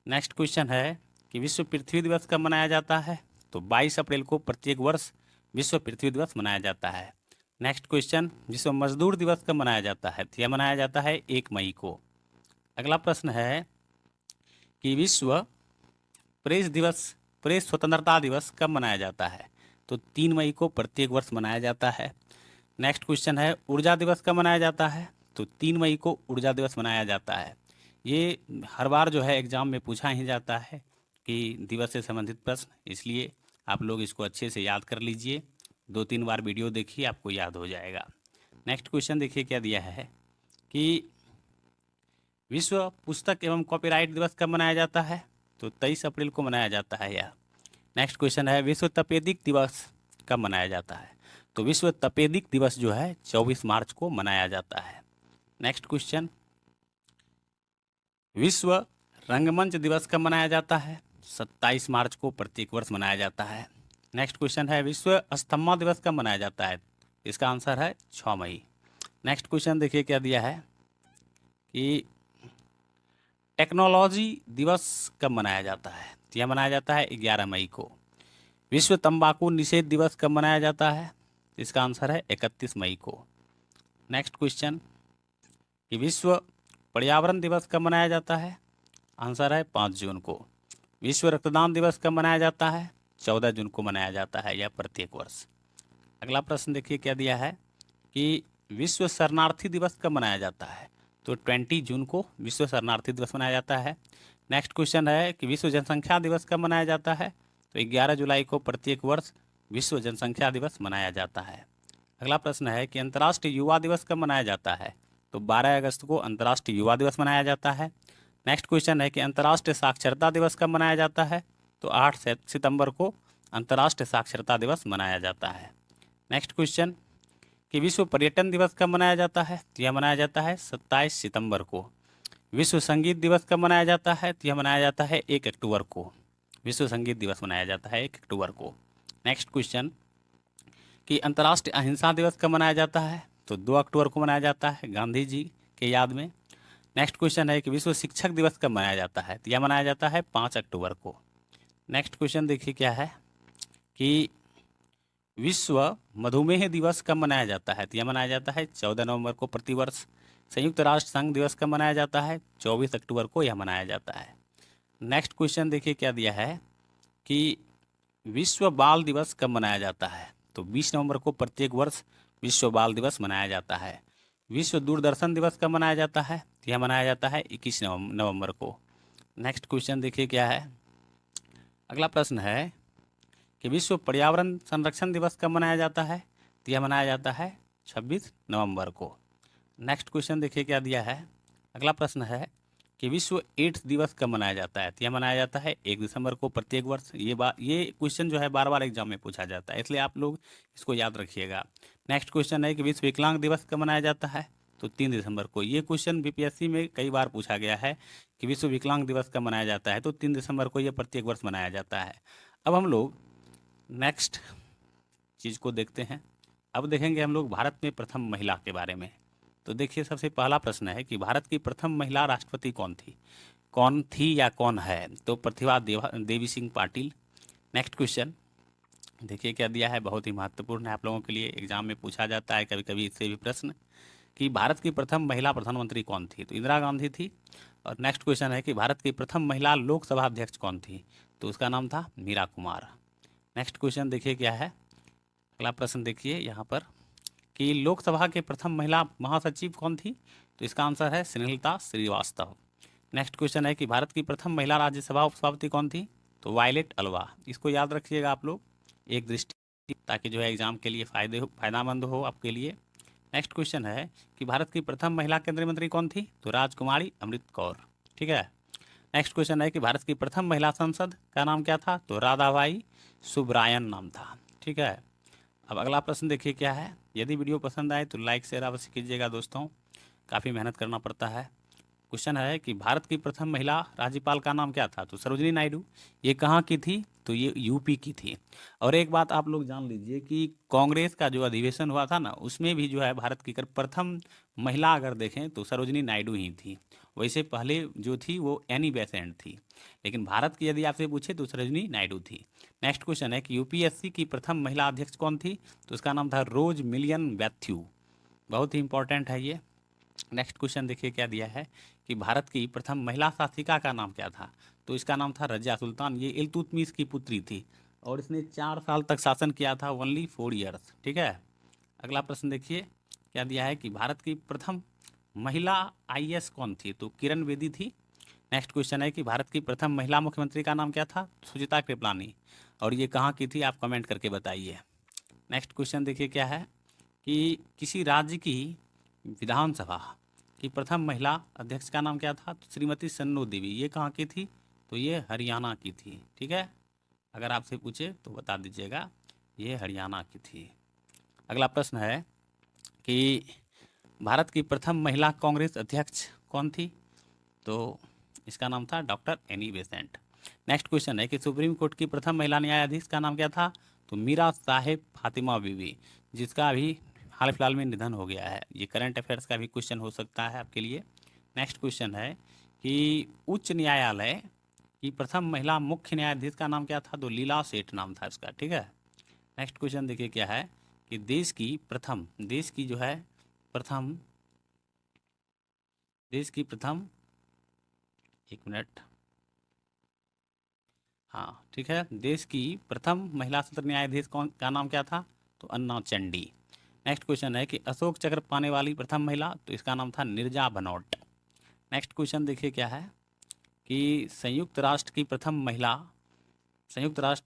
S1: नेक्स्ट क्वेश्चन है कि विश्व पृथ्वी दिवस कब मनाया जाता है? तो 22 अप्रैल को प्रत्येक वर्ष विश्व पृथ्वी दिवस मनाया जाता है। नेक्स्ट क्वेश्चन, विश्व मजदूर दिवस कब मनाया जाता है? तो यह मनाया जाता है 1 मई को। अगला प्रश्न है कि विश्व प्रेस स्वतंत्रता दिवस कब मनाया जाता है? तो 3 मई को प्रत्येक वर्ष मनाया जाता है। नेक्स्ट क्वेश्चन है, ऊर्जा दिवस कब मनाया जाता है? तो 3 मई को ऊर्जा दिवस मनाया जाता है। ये हर बार जो है एग्जाम में पूछा ही जाता है कि दिवस से संबंधित प्रश्न, इसलिए आप लोग इसको अच्छे से याद कर लीजिए। 2-3 बार वीडियो देखिए, आपको याद हो जाएगा। नेक्स्ट क्वेश्चन देखिए क्या दिया है कि विश्व पुस्तक एवं कॉपीराइट दिवस कब मनाया जाता है? तो 23 अप्रैल को मनाया जाता है यह। नेक्स्ट क्वेश्चन है, विश्व तपेदिक दिवस कब मनाया जाता है? तो विश्व तपेदिक दिवस जो है 24 मार्च को मनाया जाता है। नेक्स्ट क्वेश्चन, विश्व रंगमंच दिवस कब मनाया जाता है? 27 मार्च को प्रत्येक वर्ष मनाया जाता है। नेक्स्ट क्वेश्चन है, विश्व अस्थमा दिवस कब मनाया जाता है? इसका आंसर है 6 मई। नेक्स्ट क्वेश्चन देखिए क्या दिया है कि टेक्नोलॉजी दिवस कब मनाया जाता है? यह मनाया जाता है 11 मई को। विश्व तंबाकू निषेध दिवस कब मनाया जाता है? इसका आंसर है 31 मई को। नेक्स्ट क्वेश्चन कि विश्व पर्यावरण दिवस कब मनाया जाता है? आंसर है 5 जून को। विश्व रक्तदान दिवस कब मनाया जाता है? 14 जून को मनाया जाता है यह प्रत्येक वर्ष। अगला प्रश्न देखिए क्या दिया है कि विश्व शरणार्थी दिवस कब मनाया जाता है? तो 20 जून को विश्व शरणार्थी दिवस मनाया जाता है। नेक्स्ट क्वेश्चन है कि विश्व जनसंख्या दिवस कब मनाया जाता है? तो 11 जुलाई को प्रत्येक वर्ष विश्व जनसंख्या दिवस मनाया जाता है। अगला प्रश्न है कि अंतर्राष्ट्रीय युवा दिवस कब मनाया जाता है? तो 12 अगस्त को अंतर्राष्ट्रीय युवा दिवस मनाया जाता है। नेक्स्ट क्वेश्चन है कि अंतर्राष्ट्रीय साक्षरता दिवस कब मनाया जाता है? तो 8 सितंबर को अंतर्राष्ट्रीय साक्षरता दिवस मनाया जाता है। नेक्स्ट क्वेश्चन कि विश्व पर्यटन दिवस कब मनाया जाता है? तो यह मनाया जाता है 27 सितंबर को। विश्व संगीत दिवस कब मनाया जाता है? तो यह मनाया जाता है 1 अक्टूबर को। विश्व संगीत दिवस मनाया जाता है 1 अक्टूबर को। नेक्स्ट क्वेश्चन कि अंतर्राष्ट्रीय अहिंसा दिवस कब मनाया जाता है? तो 2 अक्टूबर को मनाया जाता है गांधी जी के याद में। नेक्स्ट क्वेश्चन है कि विश्व शिक्षक दिवस कब मनाया जाता है? तो यह मनाया जाता है 5 अक्टूबर को। नेक्स्ट क्वेश्चन देखिए क्या है कि विश्व मधुमेह दिवस कब मनाया जाता है? तो यह मनाया जाता है 14 नवंबर को प्रतिवर्ष। संयुक्त राष्ट्र संघ दिवस कब मनाया जाता है? 24 अक्टूबर को यह मनाया जाता है। नेक्स्ट क्वेश्चन देखिए क्या दिया है कि विश्व बाल दिवस कब मनाया जाता है? तो 20 नवंबर को प्रत्येक वर्ष विश्व बाल दिवस मनाया जाता है। विश्व दूरदर्शन दिवस कब मनाया जाता है? तो यह मनाया जाता है 21 नवंबर को। नेक्स्ट क्वेश्चन देखिए क्या है। अगला प्रश्न है कि विश्व पर्यावरण संरक्षण दिवस कब मनाया जाता है? तो यह मनाया जाता है 26 नवंबर को। नेक्स्ट क्वेश्चन देखिए क्या दिया है। अगला प्रश्न है कि विश्व एड्स दिवस कब मनाया जाता है? तो यह मनाया जाता है 1 दिसंबर को प्रत्येक वर्ष। ये क्वेश्चन जो है बार बार एग्जाम में पूछा जाता है, इसलिए आप लोग इसको याद रखिएगा। नेक्स्ट क्वेश्चन है कि विश्व विकलांग दिवस कब मनाया जाता है? तो 3 दिसंबर को। ये क्वेश्चन बीपीएससी में कई बार पूछा गया है कि विश्व विकलांग दिवस कब मनाया जाता है? तो 3 दिसंबर को यह प्रत्येक वर्ष मनाया जाता है। अब हम लोग नेक्स्ट चीज़ को देखते हैं। अब देखेंगे हम लोग भारत में प्रथम महिला के बारे में। तो देखिए सबसे पहला प्रश्न है कि भारत की प्रथम महिला राष्ट्रपति कौन थी? कौन थी या कौन है? तो प्रतिभा देवी सिंह पाटिल। नेक्स्ट क्वेश्चन देखिए क्या दिया है, बहुत ही महत्वपूर्ण है आप लोगों के लिए, एग्जाम में पूछा जाता है कभी कभी इससे भी प्रश्न कि भारत की प्रथम महिला प्रधानमंत्री कौन थी? तो इंदिरा गांधी थी। और नेक्स्ट क्वेश्चन है कि भारत की प्रथम महिला लोकसभा अध्यक्ष कौन थी? तो उसका नाम था मीरा कुमार। नेक्स्ट क्वेश्चन देखिए क्या है। अगला प्रश्न देखिए यहाँ पर कि लोकसभा के प्रथम महिला महासचिव कौन थी? तो इसका आंसर है स्नेहलता श्रीवास्तव। नेक्स्ट क्वेश्चन है कि भारत की प्रथम महिला राज्यसभा उपसभापति कौन थी? तो वायलेट अलवा। इसको याद रखिएगा आप लोग एक दृष्टि, ताकि जो है एग्जाम के लिए फायदेमंद हो आपके लिए। नेक्स्ट क्वेश्चन है कि भारत की प्रथम महिला केंद्रीय मंत्री कौन थी? तो राजकुमारी अमृत कौर। ठीक है। नेक्स्ट क्वेश्चन है कि भारत की प्रथम महिला सांसद का नाम क्या था? तो राधाबाई सुब्रायन नाम था। ठीक है। अब अगला प्रश्न देखिए क्या है। यदि वीडियो पसंद आए तो लाइक शेयर अवश्य कीजिएगा दोस्तों, काफ़ी मेहनत करना पड़ता है। क्वेश्चन है कि भारत की प्रथम महिला राज्यपाल का नाम क्या था? तो सरोजिनी नायडू। ये कहाँ की थी? तो ये यूपी की थी। और एक बात आप लोग जान लीजिए कि कांग्रेस का जो अधिवेशन हुआ था ना, उसमें भी जो है भारत की प्रथम महिला अगर देखें तो सरोजिनी नायडू ही थी। वैसे पहले जो थी वो एनी बेसेंट थी, लेकिन भारत की यदि आपसे पूछे तो सरोजिनी नायडू थी। नेक्स्ट क्वेश्चन है कि यूपीएससी की प्रथम महिला अध्यक्ष कौन थी, तो उसका नाम था रोज मिलियन मैथ्यू। बहुत ही इंपॉर्टेंट है ये। नेक्स्ट क्वेश्चन देखिए क्या दिया है कि भारत की प्रथम महिला शासिका का नाम क्या था, तो इसका नाम था रजिया सुल्तान। ये इल्तुतमिश की पुत्री थी और इसने 4 साल तक शासन किया था, ओनली 4 ईयर्स। ठीक है। अगला प्रश्न देखिए क्या दिया है कि भारत की प्रथम महिला आईएएस कौन थी, तो किरण बेदी थी। नेक्स्ट क्वेश्चन है कि भारत की प्रथम महिला मुख्यमंत्री का नाम क्या था, सुचिता कृपलानी। और ये कहाँ की थी, आप कमेंट करके बताइए। नेक्स्ट क्वेश्चन देखिए क्या है कि किसी राज्य की विधानसभा की प्रथम महिला अध्यक्ष का नाम क्या था, तो श्रीमती सन्नो देवी। ये कहाँ की थी, तो ये हरियाणा की थी। ठीक है, अगर आपसे पूछे तो बता दीजिएगा, ये हरियाणा की थी। अगला प्रश्न है कि भारत की प्रथम महिला कांग्रेस अध्यक्ष कौन थी, तो इसका नाम था doctor Annie Besant. Next question है कि सुप्रीम कोर्ट की प्रथम महिला न्यायाधीश का नाम क्या था, तो मीरा साहेब फातिमा बीवी, जिसका अभी हाल फिलहाल में निधन हो गया है। ये करंट अफेयर्स का भी क्वेश्चन हो सकता है आपके लिए। नेक्स्ट क्वेश्चन है कि उच्च न्यायालय की प्रथम महिला मुख्य न्यायाधीश का नाम क्या था, तो लीला सेठ नाम था इसका। ठीक है। नेक्स्ट क्वेश्चन देखिए क्या है कि देश की प्रथम एक मिनट, हाँ ठीक है, देश की प्रथम महिला सत्र न्यायाधीश कौन का नाम क्या था, तो अन्ना चंडी। नेक्स्ट क्वेश्चन है कि अशोक चक्र पाने वाली प्रथम महिला, तो इसका नाम था निर्जा बनोट। नेक्स्ट क्वेश्चन देखिए क्या है कि संयुक्त राष्ट्र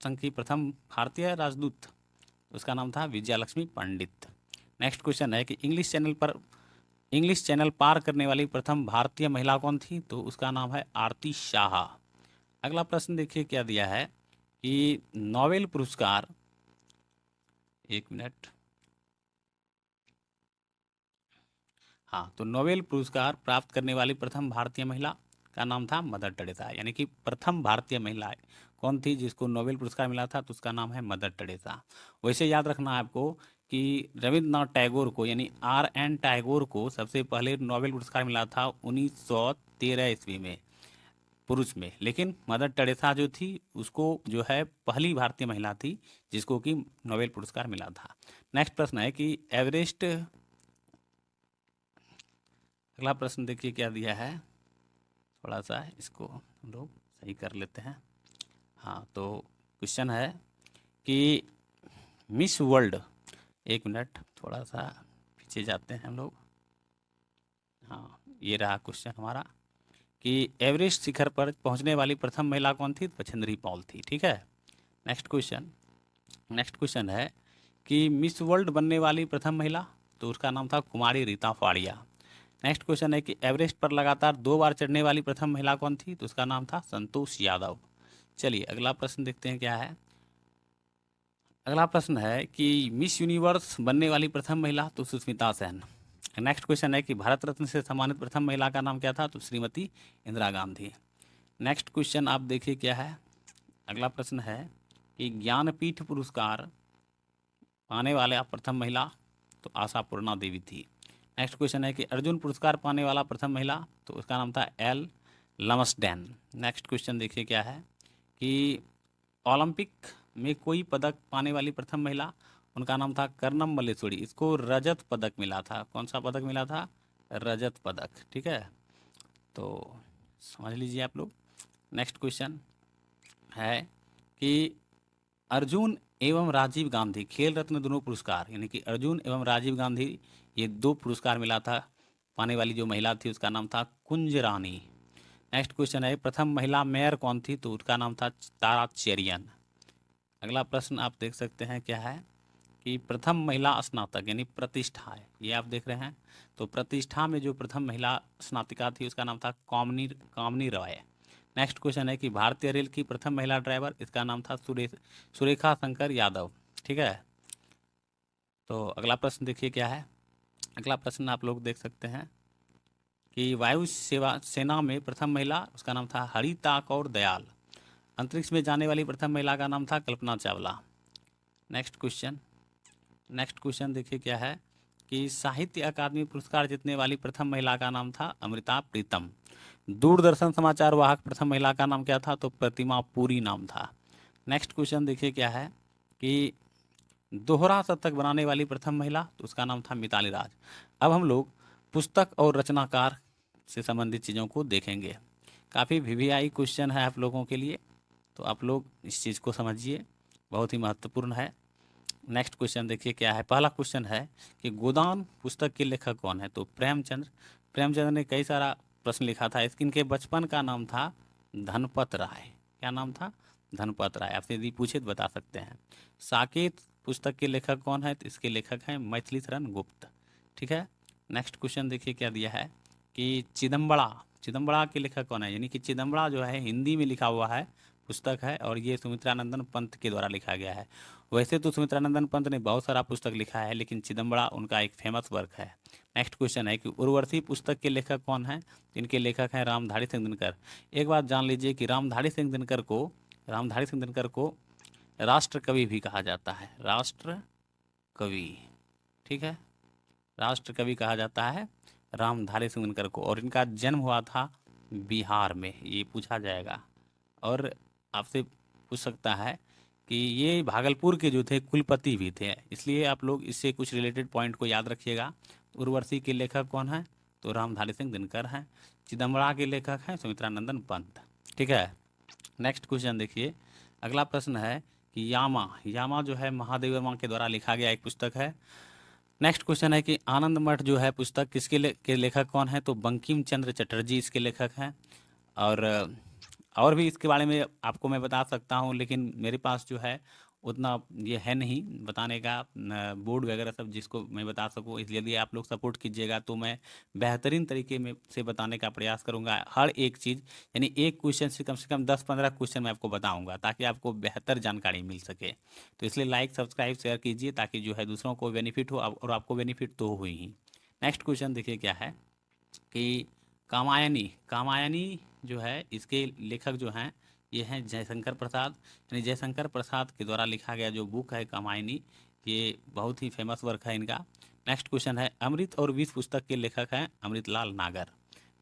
S1: संघ की प्रथम भारतीय राजदूत, उसका नाम था विजयालक्ष्मी पंडित। नेक्स्ट क्वेश्चन है कि इंग्लिश चैनल पार करने वाली प्रथम भारतीय महिला कौन थी, तो उसका नाम है आरती शाह। अगला प्रश्न देखिए क्या दिया है कि नोबेल पुरस्कार, एक मिनट, हाँ, तो नोबेल पुरस्कार प्राप्त करने वाली प्रथम भारतीय महिला का नाम था मदर टेरेसा। यानी कि प्रथम भारतीय महिला कौन थी जिसको नोबेल पुरस्कार मिला था, तो उसका नाम है मदर टेरेसा। वैसे याद रखना है आपको कि रविंद्रनाथ टैगोर को, यानी RN टैगोर को सबसे पहले नोबेल पुरस्कार मिला था 1913 ईस्वी में, पुरुष में। लेकिन मदर टेरेसा जो थी उसको जो है पहली भारतीय महिला थी जिसको कि नोबेल पुरस्कार मिला था। नेक्स्ट प्रश्न है कि एवरेस्ट, अगला प्रश्न देखिए क्या दिया है, थोड़ा सा इसको हम लोग सही कर लेते हैं। हाँ, तो क्वेश्चन है कि मिस वर्ल्ड, एक मिनट थोड़ा सा पीछे जाते हैं हम लोग। हाँ, ये रहा क्वेश्चन हमारा कि एवरेस्ट शिखर पर पहुंचने वाली प्रथम महिला कौन थी, बछेंद्री पॉल थी। ठीक है। नेक्स्ट क्वेश्चन है कि मिस वर्ल्ड बनने वाली प्रथम महिला, तो उसका नाम था कुमारी रीता फाड़िया। नेक्स्ट क्वेश्चन है कि एवरेस्ट पर लगातार 2 बार चढ़ने वाली प्रथम महिला कौन थी, तो उसका नाम था संतोष यादव। चलिए अगला प्रश्न देखते हैं क्या है। अगला प्रश्न है कि मिस यूनिवर्स बनने वाली प्रथम महिला, तो सुष्मिता सेन। नेक्स्ट क्वेश्चन है कि भारत रत्न से सम्मानित प्रथम महिला का नाम क्या था, तो श्रीमती इंदिरा गांधी। नेक्स्ट क्वेश्चन आप देखिए क्या है। अगला प्रश्न है कि ज्ञानपीठ पुरस्कार पाने वाले प्रथम महिला, तो आशापूर्णा देवी थी। नेक्स्ट क्वेश्चन है कि अर्जुन पुरस्कार पाने वाला प्रथम महिला, तो उसका नाम था एल लमसडेन। नेक्स्ट क्वेश्चन देखिए क्या है कि ओलंपिक में कोई पदक पाने वाली प्रथम महिला, उनका नाम था कर्नम मल्लेश्वरी। इसको रजत पदक मिला था। कौन सा पदक मिला था, रजत पदक। ठीक है, तो समझ लीजिए आप लोग। नेक्स्ट क्वेश्चन है कि अर्जुन एवं राजीव गांधी खेल रत्न दोनों पुरस्कार, यानी कि अर्जुन एवं राजीव गांधी, ये 2 पुरस्कार मिला था पाने वाली जो महिला थी उसका नाम था कुंज रानी। नेक्स्ट क्वेश्चन है प्रथम महिला मेयर कौन थी, तो उसका नाम था तारा चेरियन। अगला प्रश्न आप देख सकते हैं क्या है कि प्रथम महिला स्नातक, यानी प्रतिष्ठा है, ये आप देख रहे हैं। तो प्रतिष्ठा में जो प्रथम महिला स्नातिका थी उसका नाम था कामनी रॉय। नेक्स्ट क्वेश्चन है कि भारतीय रेल की प्रथम महिला ड्राइवर, इसका नाम था सुरेखा शंकर यादव। ठीक है, तो अगला प्रश्न देखिए क्या है। अगला प्रश्न आप लोग देख सकते हैं कि वायु सेना में प्रथम महिला, उसका नाम था हरिता कौर दयाल। अंतरिक्ष में जाने वाली प्रथम महिला का नाम था कल्पना चावला। नेक्स्ट क्वेश्चन देखिए क्या है कि साहित्य अकादमी पुरस्कार जीतने वाली प्रथम महिला का नाम था अमृता प्रीतम। दूरदर्शन समाचार वाहक प्रथम महिला का नाम क्या था? तो प्रतिमा पुरी नाम था। नेक्स्ट क्वेश्चन देखिए क्या है कि दोहरा शतक बनाने वाली प्रथम महिला, तो उसका नाम था मिताली राज। अब हम लोग पुस्तक और रचनाकार से संबंधित चीज़ों को देखेंगे। काफ़ी वीवीआई क्वेश्चन है आप लोगों के लिए, तो आप लोग इस चीज़ को समझिए, बहुत ही महत्वपूर्ण है। नेक्स्ट क्वेश्चन देखिए क्या है। पहला क्वेश्चन है कि गोदान पुस्तक के लेखक कौन है? तो प्रेमचंद्र। प्रेमचंद्र ने कई सारा प्रश्न लिखा था। इनके बचपन का नाम था धनपत राय। क्या नाम था? धनपत राय। आपसे यदि पूछे तो बता सकते हैं। साकेत पुस्तक के लेखक कौन है? तो इसके लेखक हैं मैथिली शरण गुप्त। ठीक है। नेक्स्ट क्वेश्चन देखिए क्या दिया है कि चिदम्बरा के लेखक कौन है? यानी कि चिदम्बरा जो है हिंदी में लिखा हुआ है पुस्तक है, और ये सुमित्रानंदन पंत के द्वारा लिखा गया है। वैसे तो सुमित्रानंदन पंत ने बहुत सारा पुस्तक लिखा है, लेकिन चिदम्बरा उनका एक फेमस वर्क है। नेक्स्ट क्वेश्चन है कि उर्वशी पुस्तक के लेखक कौन है? इनके लेखक हैं रामधारी सिंह दिनकर। एक बात जान लीजिए कि रामधारी सिंह दिनकर को राष्ट्र कवि भी कहा जाता है। राष्ट्र कवि, ठीक है, राष्ट्र कवि कहा जाता है रामधारी सिंह दिनकर को। और इनका जन्म हुआ था बिहार में, ये पूछा जाएगा। और आपसे पूछ सकता है कि ये भागलपुर के जो थे कुलपति भी थे, इसलिए आप लोग इससे कुछ रिलेटेड पॉइंट को याद रखिएगा। उर्वशी के लेखक कौन है? तो रामधारी सिंह दिनकर हैं। चिदम्बरा के लेखक हैं सुमित्रानंदन पंत। ठीक है। नेक्स्ट क्वेश्चन देखिए। अगला प्रश्न है कि यामा जो है महादेव वर्मा के द्वारा लिखा गया एक पुस्तक है। नेक्स्ट क्वेश्चन है कि आनंद मठ जो है पुस्तक के लेखक कौन है? तो बंकिम चंद्र चटर्जी इसके लेखक हैं। और भी इसके बारे में आपको मैं बता सकता हूँ, लेकिन मेरे पास जो है उतना ये है नहीं बताने का बोर्ड वगैरह सब जिसको मैं बता सकूँ। इसलिए यदि आप लोग सपोर्ट कीजिएगा तो मैं बेहतरीन तरीके में से बताने का प्रयास करूँगा। हर एक चीज़, यानी एक क्वेश्चन से कम 10-15 क्वेश्चन मैं आपको बताऊँगा, ताकि आपको बेहतर जानकारी मिल सके। तो इसलिए लाइक, सब्सक्राइब, शेयर कीजिए, ताकि जो है दूसरों को बेनिफिट हो और आपको बेनिफिट तो हो ही। नेक्स्ट क्वेश्चन देखिए क्या है कि कामायनी जो है इसके लेखक जो हैं ये हैं जयशंकर प्रसाद। यानी जयशंकर प्रसाद के द्वारा लिखा गया जो बुक है कामायनी, ये बहुत ही फेमस वर्क है इनका। नेक्स्ट क्वेश्चन है अमृत और विष पुस्तक के लेखक हैं अमृतलाल नागर।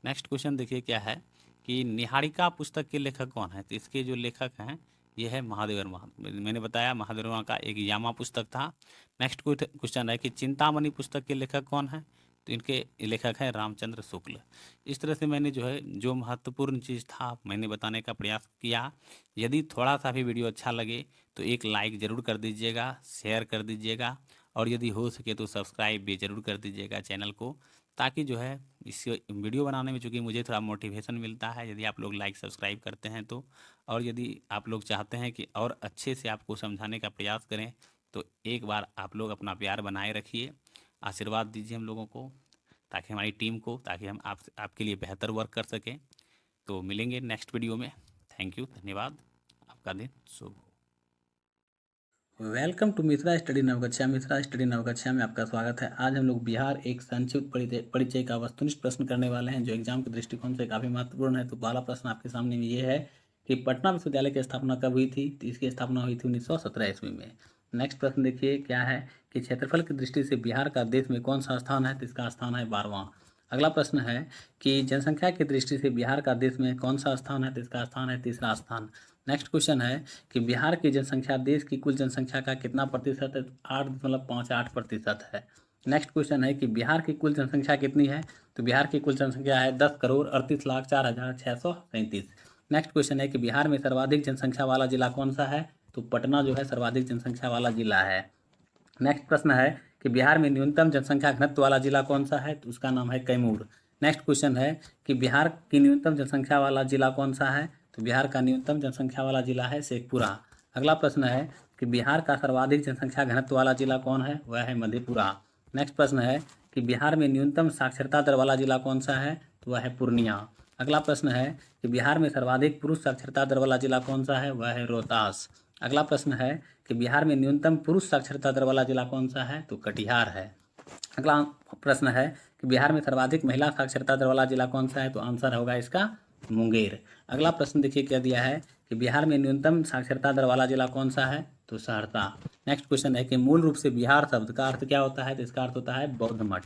S1: नेक्स्ट क्वेश्चन देखिए क्या है कि निहारिका पुस्तक के लेखक कौन है? तो इसके जो लेखक हैं ये है महादेव वर्मा। मैंने बताया महादेव वर्मा का एक यामा पुस्तक था। नेक्स्ट क्वेश्चन है कि चिंतामणि पुस्तक के लेखक कौन है? तो इनके लेखक हैं रामचंद्र शुक्ल। इस तरह से मैंने जो है जो महत्वपूर्ण चीज़ था मैंने बताने का प्रयास किया। यदि थोड़ा सा भी वीडियो अच्छा लगे तो एक लाइक ज़रूर कर दीजिएगा, शेयर कर दीजिएगा, और यदि हो सके तो सब्सक्राइब भी ज़रूर कर दीजिएगा चैनल को, ताकि जो है इस वीडियो बनाने में चूँकि मुझे थोड़ा मोटिवेशन मिलता है यदि आप लोग लाइक सब्सक्राइब करते हैं तो। और यदि आप लोग चाहते हैं कि और अच्छे से आपको समझाने का प्रयास करें तो एक बार आप लोग अपना प्यार बनाए रखिए, आशीर्वाद दीजिए हम लोगों को, ताकि हमारी टीम को, ताकि हम आपके लिए बेहतर वर्क कर सकें। तो मिलेंगे नेक्स्ट वीडियो में। थैंक यू, धन्यवाद। आपका दिन शुभ हो।
S2: Welcome to Mishra study Naugachia. Mishra study Naugachia में आपका स्वागत है। आज हम लोग बिहार एक संक्षिप्त परिचय का वस्तुनिष्ठ प्रश्न करने वाले हैं, जो एग्जाम के दृष्टिकोण से काफ़ी महत्वपूर्ण है। तो पहला प्रश्न आपके सामने में ये है कि पटना विश्वविद्यालय की स्थापना कब हुई थी? तो इसकी स्थापना हुई थी 1917 ईस्वी में। नेक्स्ट प्रश्न देखिए क्या है कि क्षेत्रफल की दृष्टि से बिहार का देश में कौन सा स्थान है? तो इसका स्थान है 12वां। अगला प्रश्न है कि जनसंख्या की दृष्टि से बिहार का देश में कौन सा स्थान है? तो इसका स्थान है 3रा स्थान। नेक्स्ट क्वेश्चन है कि बिहार की जनसंख्या देश की कुल जनसंख्या का कितना प्रतिशत है? 8.58% है। नेक्स्ट क्वेश्चन है कि बिहार की कुल जनसंख्या कितनी है? तो बिहार की कुल जनसंख्या है 10,38,04,637। नेक्स्ट क्वेश्चन है कि बिहार में सर्वाधिक जनसंख्या वाला जिला कौन सा है? तो पटना जो है सर्वाधिक जनसंख्या वाला जिला है। नेक्स्ट प्रश्न है कि बिहार में न्यूनतम जनसंख्या घनत्व वाला जिला कौन सा है? तो उसका नाम है कैमूर। नेक्स्ट क्वेश्चन है कि बिहार की न्यूनतम जनसंख्या वाला जिला कौन सा है? तो बिहार का न्यूनतम जनसंख्या वाला जिला है शेखपुरा। अगला प्रश्न है कि बिहार का सर्वाधिक जनसंख्या घनत्व वाला जिला कौन है? वह है मधेपुरा। नेक्स्ट प्रश्न है कि बिहार में न्यूनतम साक्षरता दर वाला जिला कौन सा है? तो वह है पूर्णिया। अगला प्रश्न है कि बिहार में सर्वाधिक पुरुष साक्षरता दर वाला जिला कौन सा है? वह है रोहतास। अगला प्रश्न है कि बिहार में न्यूनतम पुरुष साक्षरता दर वाला जिला कौन सा है? तो कटिहार है। अगला प्रश्न है कि बिहार में सर्वाधिक महिला साक्षरता दर वाला जिला कौन सा है? तो आंसर होगा इसका मुंगेर। अगला प्रश्न देखिए क्या दिया है कि बिहार में न्यूनतम साक्षरता दर वाला जिला कौन सा है?
S1: तो सहरसा। नेक्स्ट क्वेश्चन है कि मूल रूप से बिहार शब्द का अर्थ क्या होता है? तो इसका अर्थ होता है बौद्ध मठ।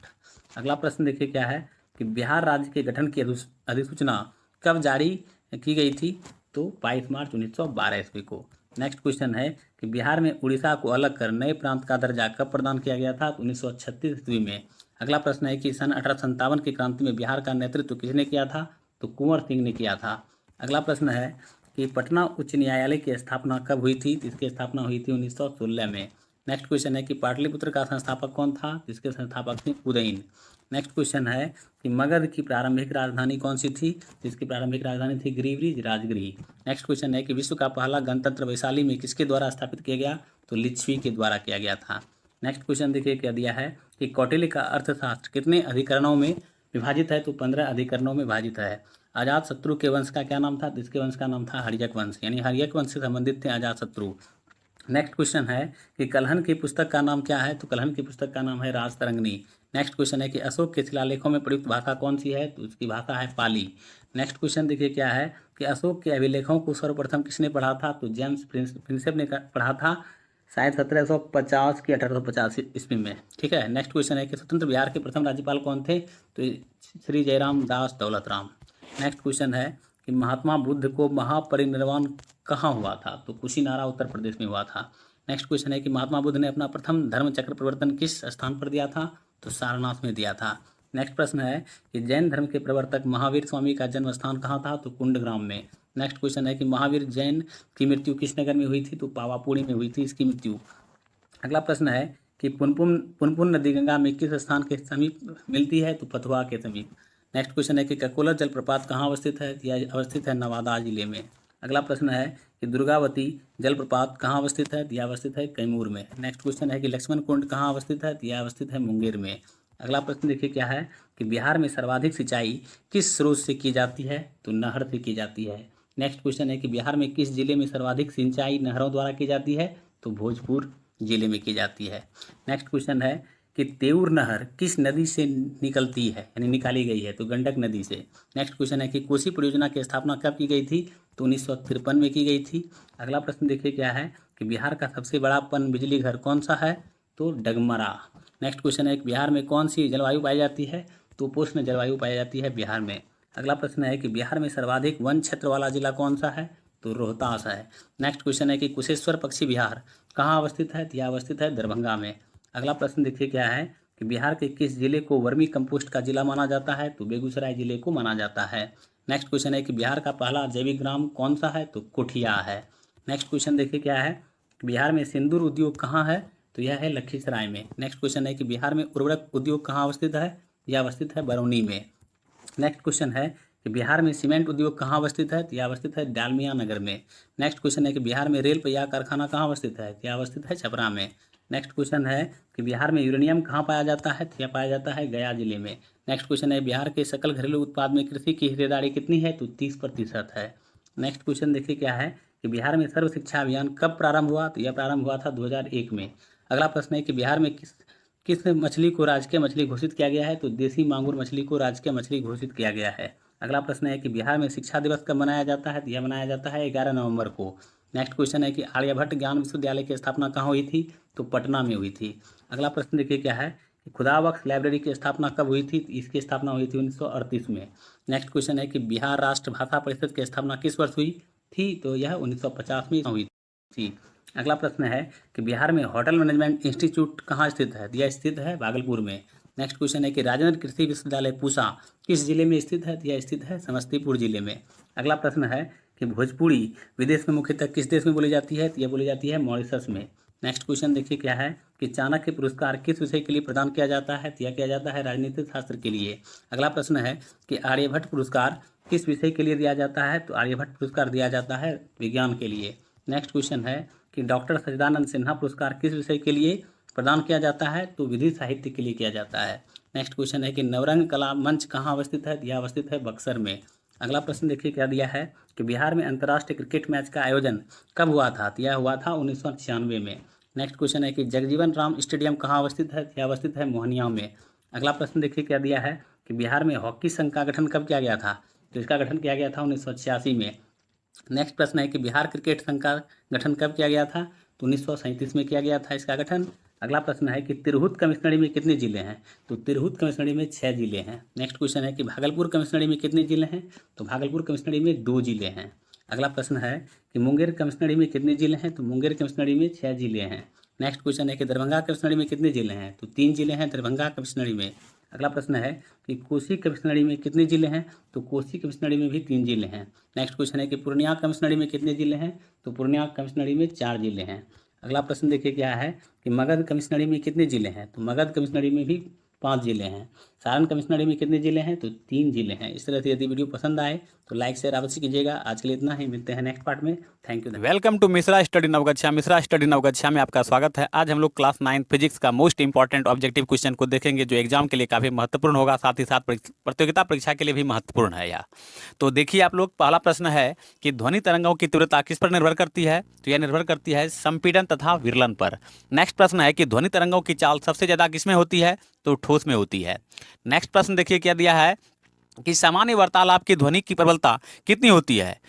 S1: अगला प्रश्न देखिए क्या है कि बिहार राज्य के गठन की अधिसूचना कब जारी की गई थी? तो 22 मार्च 1912 ईस्वी को। नेक्स्ट क्वेश्चन है कि बिहार में उड़ीसा को अलग कर नए प्रांत का दर्जा कब प्रदान किया गया था? तो 1936 ईस्वी में। अगला प्रश्न है कि सन 1857 की क्रांति में बिहार का नेतृत्व किसने किया था? तो कुंवर सिंह ने किया था। अगला प्रश्न है कि पटना उच्च न्यायालय की स्थापना कब हुई थी? तो इसकी स्थापना हुई थी 1916 में। नेक्स्ट क्वेश्चन है कि पाटलिपुत्र का संस्थापक कौन था? जिसके संस्थापक थे उदयन। नेक्स्ट क्वेश्चन है कि मगध की प्रारंभिक राजधानी कौन सी थी? जिसकी प्रारंभिक राजधानी थी गिरिब्रिज राजगृह। नेक्स्ट क्वेश्चन है कि विश्व का पहला गणतंत्र वैशाली में किसके द्वारा स्थापित किया गया? तो लिच्छवी के द्वारा किया गया था। नेक्स्ट क्वेश्चन देखिए क्या दिया है कि कौटिल्य का अर्थशास्त्र कितने अधिकरणों में विभाजित है? तो 15 अधिकरणों में विभाजित है। अजात शत्रु के वंश का क्या नाम था? इसके वंश का नाम था हर्यक वंश, यानी हर्यक वंश से संबंधित थे अजात शत्रु। नेक्स्ट क्वेश्चन है कि कलहन की पुस्तक का नाम क्या है? तो कलहन की पुस्तक का नाम है राजतरंगिणी। नेक्स्ट क्वेश्चन है कि अशोक के शिलालेखों में प्रयुक्त भाषा कौन सी है? तो उसकी भाषा है पाली। नेक्स्ट क्वेश्चन देखिए क्या है कि अशोक के अभिलेखों को सर्वप्रथम किसने पढ़ा था? तो जेम्स प्रिंसेप ने पढ़ा था, शायद 1750 की 1850 ईस्वी में। ठीक है। नेक्स्ट क्वेश्चन है कि स्वतंत्र बिहार के प्रथम राज्यपाल कौन थे? तो श्री जयराम दास दौलतराम। नेक्स्ट क्वेश्चन है कि महात्मा बुद्ध को महापरिनिर्वाण कहाँ हुआ था? तो कुशीनारा उत्तर प्रदेश में हुआ था। नेक्स्ट क्वेश्चन है कि महात्मा बुद्ध ने अपना प्रथम धर्म चक्र प्रवर्तन किस स्थान पर दिया था? तो सारनाथ में दिया था। नेक्स्ट प्रश्न है कि जैन धर्म के प्रवर्तक महावीर स्वामी का जन्म स्थान कहाँ था? तो कुंडग्राम में। नेक्स्ट क्वेश्चन है कि महावीर जैन की मृत्यु किस नगर में हुई थी? तो पावापुरी में हुई थी इसकी मृत्यु। अगला प्रश्न है कि पुनपुन नदी गंगा में किस स्थान के समीप मिलती है? तो फतुहा के समीप। नेक्स्ट क्वेश्चन है कि ककोला जलप्रपात कहाँ अवस्थित है? यह अवस्थित है नवादा जिले में। अगला प्रश्न है कि दुर्गावती जलप्रपात कहाँ अवस्थित है? यह अवस्थित है कैमूर में। नेक्स्ट क्वेश्चन है कि लक्ष्मण कुंड कहाँ अवस्थित है? यह अवस्थित है मुंगेर में। अगला प्रश्न देखिए क्या है कि बिहार में सर्वाधिक सिंचाई किस स्रोत से की जाती है? तो नहर से की जाती है। नेक्स्ट क्वेश्चन है कि बिहार में किस जिले में सर्वाधिक सिंचाई नहरों द्वारा की जाती है? तो भोजपुर जिले में की जाती है। नेक्स्ट क्वेश्चन है कि तेऊर नहर किस नदी से निकलती है, यानी निकाली गई है? तो गंडक नदी से। नेक्स्ट क्वेश्चन है कि कोसी परियोजना की स्थापना कब की गई थी? तो 1953 में की गई थी। अगला प्रश्न देखिए क्या है कि बिहार का सबसे बड़ा पन बिजली घर कौन सा है? तो डगमरा। नेक्स्ट क्वेश्चन है कि बिहार में कौन सी जलवायु पाई जाती है? तो उपोष्ण जलवायु पाई जाती है बिहार में। अगला प्रश्न है कि बिहार में सर्वाधिक वन क्षेत्र वाला जिला कौन सा है? तो रोहतास है। नेक्स्ट क्वेश्चन है कि कुशेश्वर पक्षी विहार कहाँ अवस्थित है? यह अवस्थित है दरभंगा में। अगला प्रश्न देखिए क्या है कि बिहार के किस जिले को वर्मी कंपोस्ट का जिला माना जाता है? तो बेगूसराय जिले को माना जाता है। नेक्स्ट क्वेश्चन है कि बिहार का पहला जैविक ग्राम कौन सा है? तो कोठिया है। नेक्स्ट क्वेश्चन देखिए क्या है कि बिहार में सिंदूर उद्योग कहाँ है? तो यह है लखीसराय में। नेक्स्ट क्वेश्चन है कि बिहार में उर्वरक उद्योग कहाँ अवस्थित है? यह अवस्थित है बरौनी में। नेक्स्ट क्वेश्चन है कि बिहार में सीमेंट उद्योग कहाँ अवस्थित है? तो यह अवस्थित है डालमिया नगर में। नेक्स्ट क्वेश्चन है कि बिहार में रेल पहिया कारखाना कहाँ अवस्थित है? यह अवस्थित है छपरा में। नेक्स्ट क्वेश्चन है कि बिहार में यूरेनियम कहाँ पाया जाता है? तो यह पाया जाता है गया जिले में। नेक्स्ट क्वेश्चन है बिहार के सकल घरेलू उत्पाद में कृषि की हिस्सेदारी कितनी है? तो 30% है। नेक्स्ट क्वेश्चन देखिए क्या है कि बिहार में सर्व शिक्षा अभियान कब प्रारंभ हुआ? तो यह प्रारंभ हुआ था 2001 में। अगला प्रश्न है कि बिहार में किस मछली को राजकीय मछली घोषित किया गया है? तो देसी मांगुर मछली को राजकीय मछली घोषित किया गया है। अगला प्रश्न है कि बिहार में शिक्षा दिवस कब मनाया जाता है? तो यह मनाया जाता है 11 नवंबर को। नेक्स्ट क्वेश्चन है कि आर्यभट्ट ज्ञान विश्वविद्यालय की स्थापना कहाँ हुई थी? तो पटना में हुई थी। अगला प्रश्न देखिए क्या है कि खुदाबख्श लाइब्रेरी की स्थापना कब हुई थी? इसकी स्थापना हुई थी 1938 में। नेक्स्ट क्वेश्चन है कि बिहार राष्ट्र भाषा परिषद की स्थापना किस वर्ष हुई थी? तो यह 1950 में हुई थी। अगला प्रश्न है कि बिहार में होटल मैनेजमेंट इंस्टीट्यूट कहाँ स्थित है? यह स्थित है भागलपुर में। नेक्स्ट क्वेश्चन है कि राजेंद्र कृषि विश्वविद्यालय पूसा किस जिले में स्थित है? यह स्थित है समस्तीपुर जिले में। अगला प्रश्न है कि भोजपुरी विदेश में मुख्यतः किस देश में बोली जाती है? तो यह बोली जाती है मॉरिशस में। नेक्स्ट क्वेश्चन देखिए क्या है कि चाणक्य पुरस्कार किस विषय के लिए प्रदान किया जाता है? तो यह किया जाता है राजनीतिक शास्त्र के लिए। अगला प्रश्न है कि आर्यभट्ट पुरस्कार किस विषय के लिए दिया जाता है? तो आर्यभट्ट पुरस्कार दिया जाता है विज्ञान के लिए। नेक्स्ट क्वेश्चन है कि डॉक्टर सच्चिदानंद सिन्हा पुरस्कार किस विषय के लिए प्रदान किया जाता है? तो विधि साहित्य के लिए किया जाता है। नेक्स्ट क्वेश्चन है कि नवरंग कला मंच कहाँ अवस्थित है? यह अवस्थित है बक्सर में। अगला प्रश्न देखिए क्या दिया है कि बिहार में अंतर्राष्ट्रीय क्रिकेट मैच का आयोजन कब हुआ था? तो यह हुआ था 1996 में। नेक्स्ट क्वेश्चन है कि जगजीवन राम स्टेडियम कहाँ अवस्थित है? यह अवस्थित है मोहनिया में। अगला प्रश्न देखिए क्या दिया है कि बिहार में हॉकी संघ का गठन कब किया गया था? तो इसका गठन किया गया था 1986 में। नेक्स्ट प्रश्न है कि बिहार क्रिकेट संघ का गठन कब किया गया था? तो 1937 में किया गया था इसका गठन। अगला प्रश्न है कि तिरहुत कमिश्नरी में कितने जिले हैं? तो तिरहुत कमिश्नरी में 6 जिले हैं। नेक्स्ट क्वेश्चन है कि भागलपुर कमिश्नरी में कितने जिले हैं? तो भागलपुर कमिश्नरी में 2 जिले हैं। अगला प्रश्न है कि मुंगेर कमिश्नरी में कितने जिले हैं? तो मुंगेर कमिश्नरी में 6 जिले हैं। नेक्स्ट क्वेश्चन है कि दरभंगा कमिश्नरी में कितने जिले हैं? तो 3 जिले हैं दरभंगा कमिश्नरी में। अगला प्रश्न है कि कोसी कमिश्नरी में कितने जिले हैं? तो कोसी कमिश्नरी में भी 3 जिले हैं। नेक्स्ट क्वेश्चन है कि पूर्णिया कमिश्नरी में कितने जिले हैं? तो पूर्णिया कमिश्नरी में 4 जिले हैं। अगला प्रश्न देखिए क्या है कि मगध कमिश्नरी में कितने जिले हैं? तो मगध कमिश्नरी में भी 5 जिले हैं। सारण कमिश्नरी में कितने जिले हैं? तो 3 जिले हैं। इस तरह से यदि वीडियो पसंद आए तो लाइक शेयर अवश्य कीजिएगा। आज के लिए इतना ही, मिलते हैं नेक्स्ट पार्ट में। Thank you.
S2: Welcome to Mishra study Naugachia. Mishra study Naugachia में आपका स्वागत है। आज हम लोग क्लास 9 फिजिक्स का मोस्ट इंपॉर्टेंट ऑब्जेक्टिव क्वेश्चन को देखेंगे, जो एग्जाम के लिए काफ़ी महत्वपूर्ण होगा, साथ ही साथ प्रतियोगिता परीक्षा के लिए भी महत्वपूर्ण है यह। तो देखिए आप लोग, पहला प्रश्न है कि ध्वनि तरंगों की तीव्रता किस पर निर्भर करती है? तो यह निर्भर करती है संपीड़न तथा विरलन पर। नेक्स्ट प्रश्न है कि ध्वनि तरंगों की चाल सबसे ज़्यादा किस में होती है? तो ठोस में होती है। नेक्स्ट प्रश्न देखिए क्या दिया है कि सामान्य वार्तालाप की ध्वनि की प्रबलता कितनी होती है?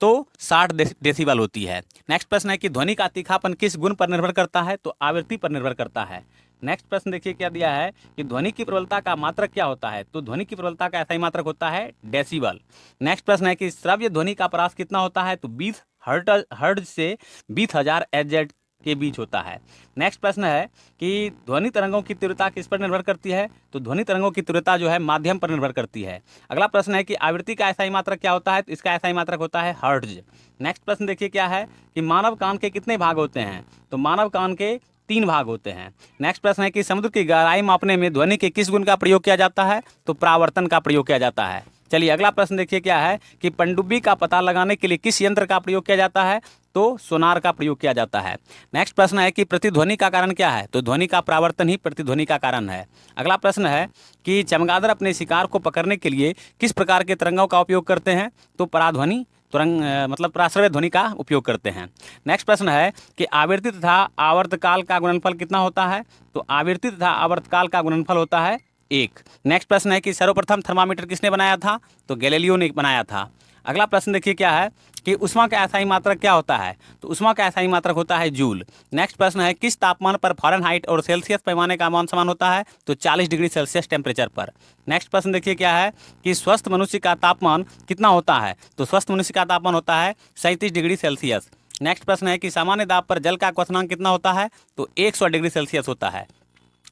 S2: तो 60 डेसिबल होती है। नेक्स्ट प्रश्न है कि ध्वनि का तीखापन किस गुण पर निर्भर करता है? तो आवृत्ति पर निर्भर करता है। नेक्स्ट प्रश्न देखिए क्या दिया है कि ध्वनि की प्रबलता का मात्रक क्या होता है? तो ध्वनि की प्रबलता का ऐसा ही मात्रक होता है डेसिबल। नेक्स्ट प्रश्न है कि श्रव्य ध्वनि का परास कितना होता है? तो 20 हर्ट्ज से 20,000 एच के बीच होता है। नेक्स्ट प्रश्न है कि ध्वनि तरंगों की तीव्रता किस पर निर्भर करती है? तो ध्वनि तरंगों की तीव्रता जो है माध्यम पर निर्भर करती है। अगला प्रश्न है कि आवृत्ति का ऐसा ही मात्रक क्या होता है? तो इसका ऐसा ही मात्रक होता है हर्ट्ज। नेक्स्ट प्रश्न देखिए क्या है कि मानव कान के कितने भाग होते हैं? तो मानव कान के 3 भाग होते हैं। नेक्स्ट प्रश्न है कि समुद्र की गहराई मापने में ध्वनि के किस गुण का प्रयोग किया जाता है? तो परावर्तन का प्रयोग किया जाता है। चलिए अगला प्रश्न देखिए क्या है कि पनडुब्बी का पता लगाने के लिए किस यंत्र का प्रयोग किया जाता है? तो सोनार का प्रयोग किया जाता है। नेक्स्ट प्रश्न है कि प्रतिध्वनि का कारण क्या है? तो ध्वनि का परावर्तन ही प्रतिध्वनि का कारण है। अगला प्रश्न है कि चमगादड़ अपने शिकार को पकड़ने के लिए किस प्रकार के तरंगों का उपयोग करते हैं? तो पराध्वनि मतलब पराश्रव्य ध्वनि का उपयोग करते हैं। नेक्स्ट प्रश्न है कि आवृत्ति तथा आवर्तकाल का गुणनफल कितना होता है? तो आवृत्ति तथा आवर्तकाल का गुणनफल होता है 1। नेक्स्ट प्रश्न है कि सर्वप्रथम थर्मामीटर किसने बनाया था? तो गैलीलियो ने बनाया था। अगला प्रश्न देखिए क्या है कि ऊष्मा का ऐसा ही मात्रक क्या होता है? तो ऊष्मा का ऐसा ही मात्रक होता है जूल। नेक्स्ट प्रश्न है किस तापमान पर फ़ारेनहाइट और सेल्सियस पैमाने का मान समान होता है? तो 40 डिग्री सेल्सियस टेम्परेचर पर। नेक्स्ट प्रश्न देखिए क्या है कि स्वस्थ मनुष्य का तापमान कितना होता है? तो स्वस्थ मनुष्य का तापमान होता है 37 डिग्री सेल्सियस। नेक्स्ट प्रश्न है कि सामान्य दाब पर जल का क्वथनांक कितना होता है? तो 100 डिग्री सेल्सियस होता है।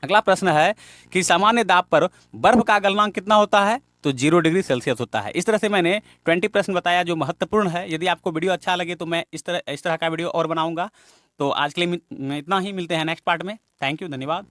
S2: अगला प्रश्न है कि सामान्य दाब पर बर्फ का गलनांक कितना होता है? तो 0 डिग्री सेल्सियस होता है। इस तरह से मैंने 20 प्रश्न बताया जो महत्वपूर्ण है। यदि आपको वीडियो अच्छा लगे तो मैं इस तरह का वीडियो और बनाऊंगा। तो आज के लिए इतना ही, मिलते हैं नेक्स्ट पार्ट में। थैंक यू, धन्यवाद।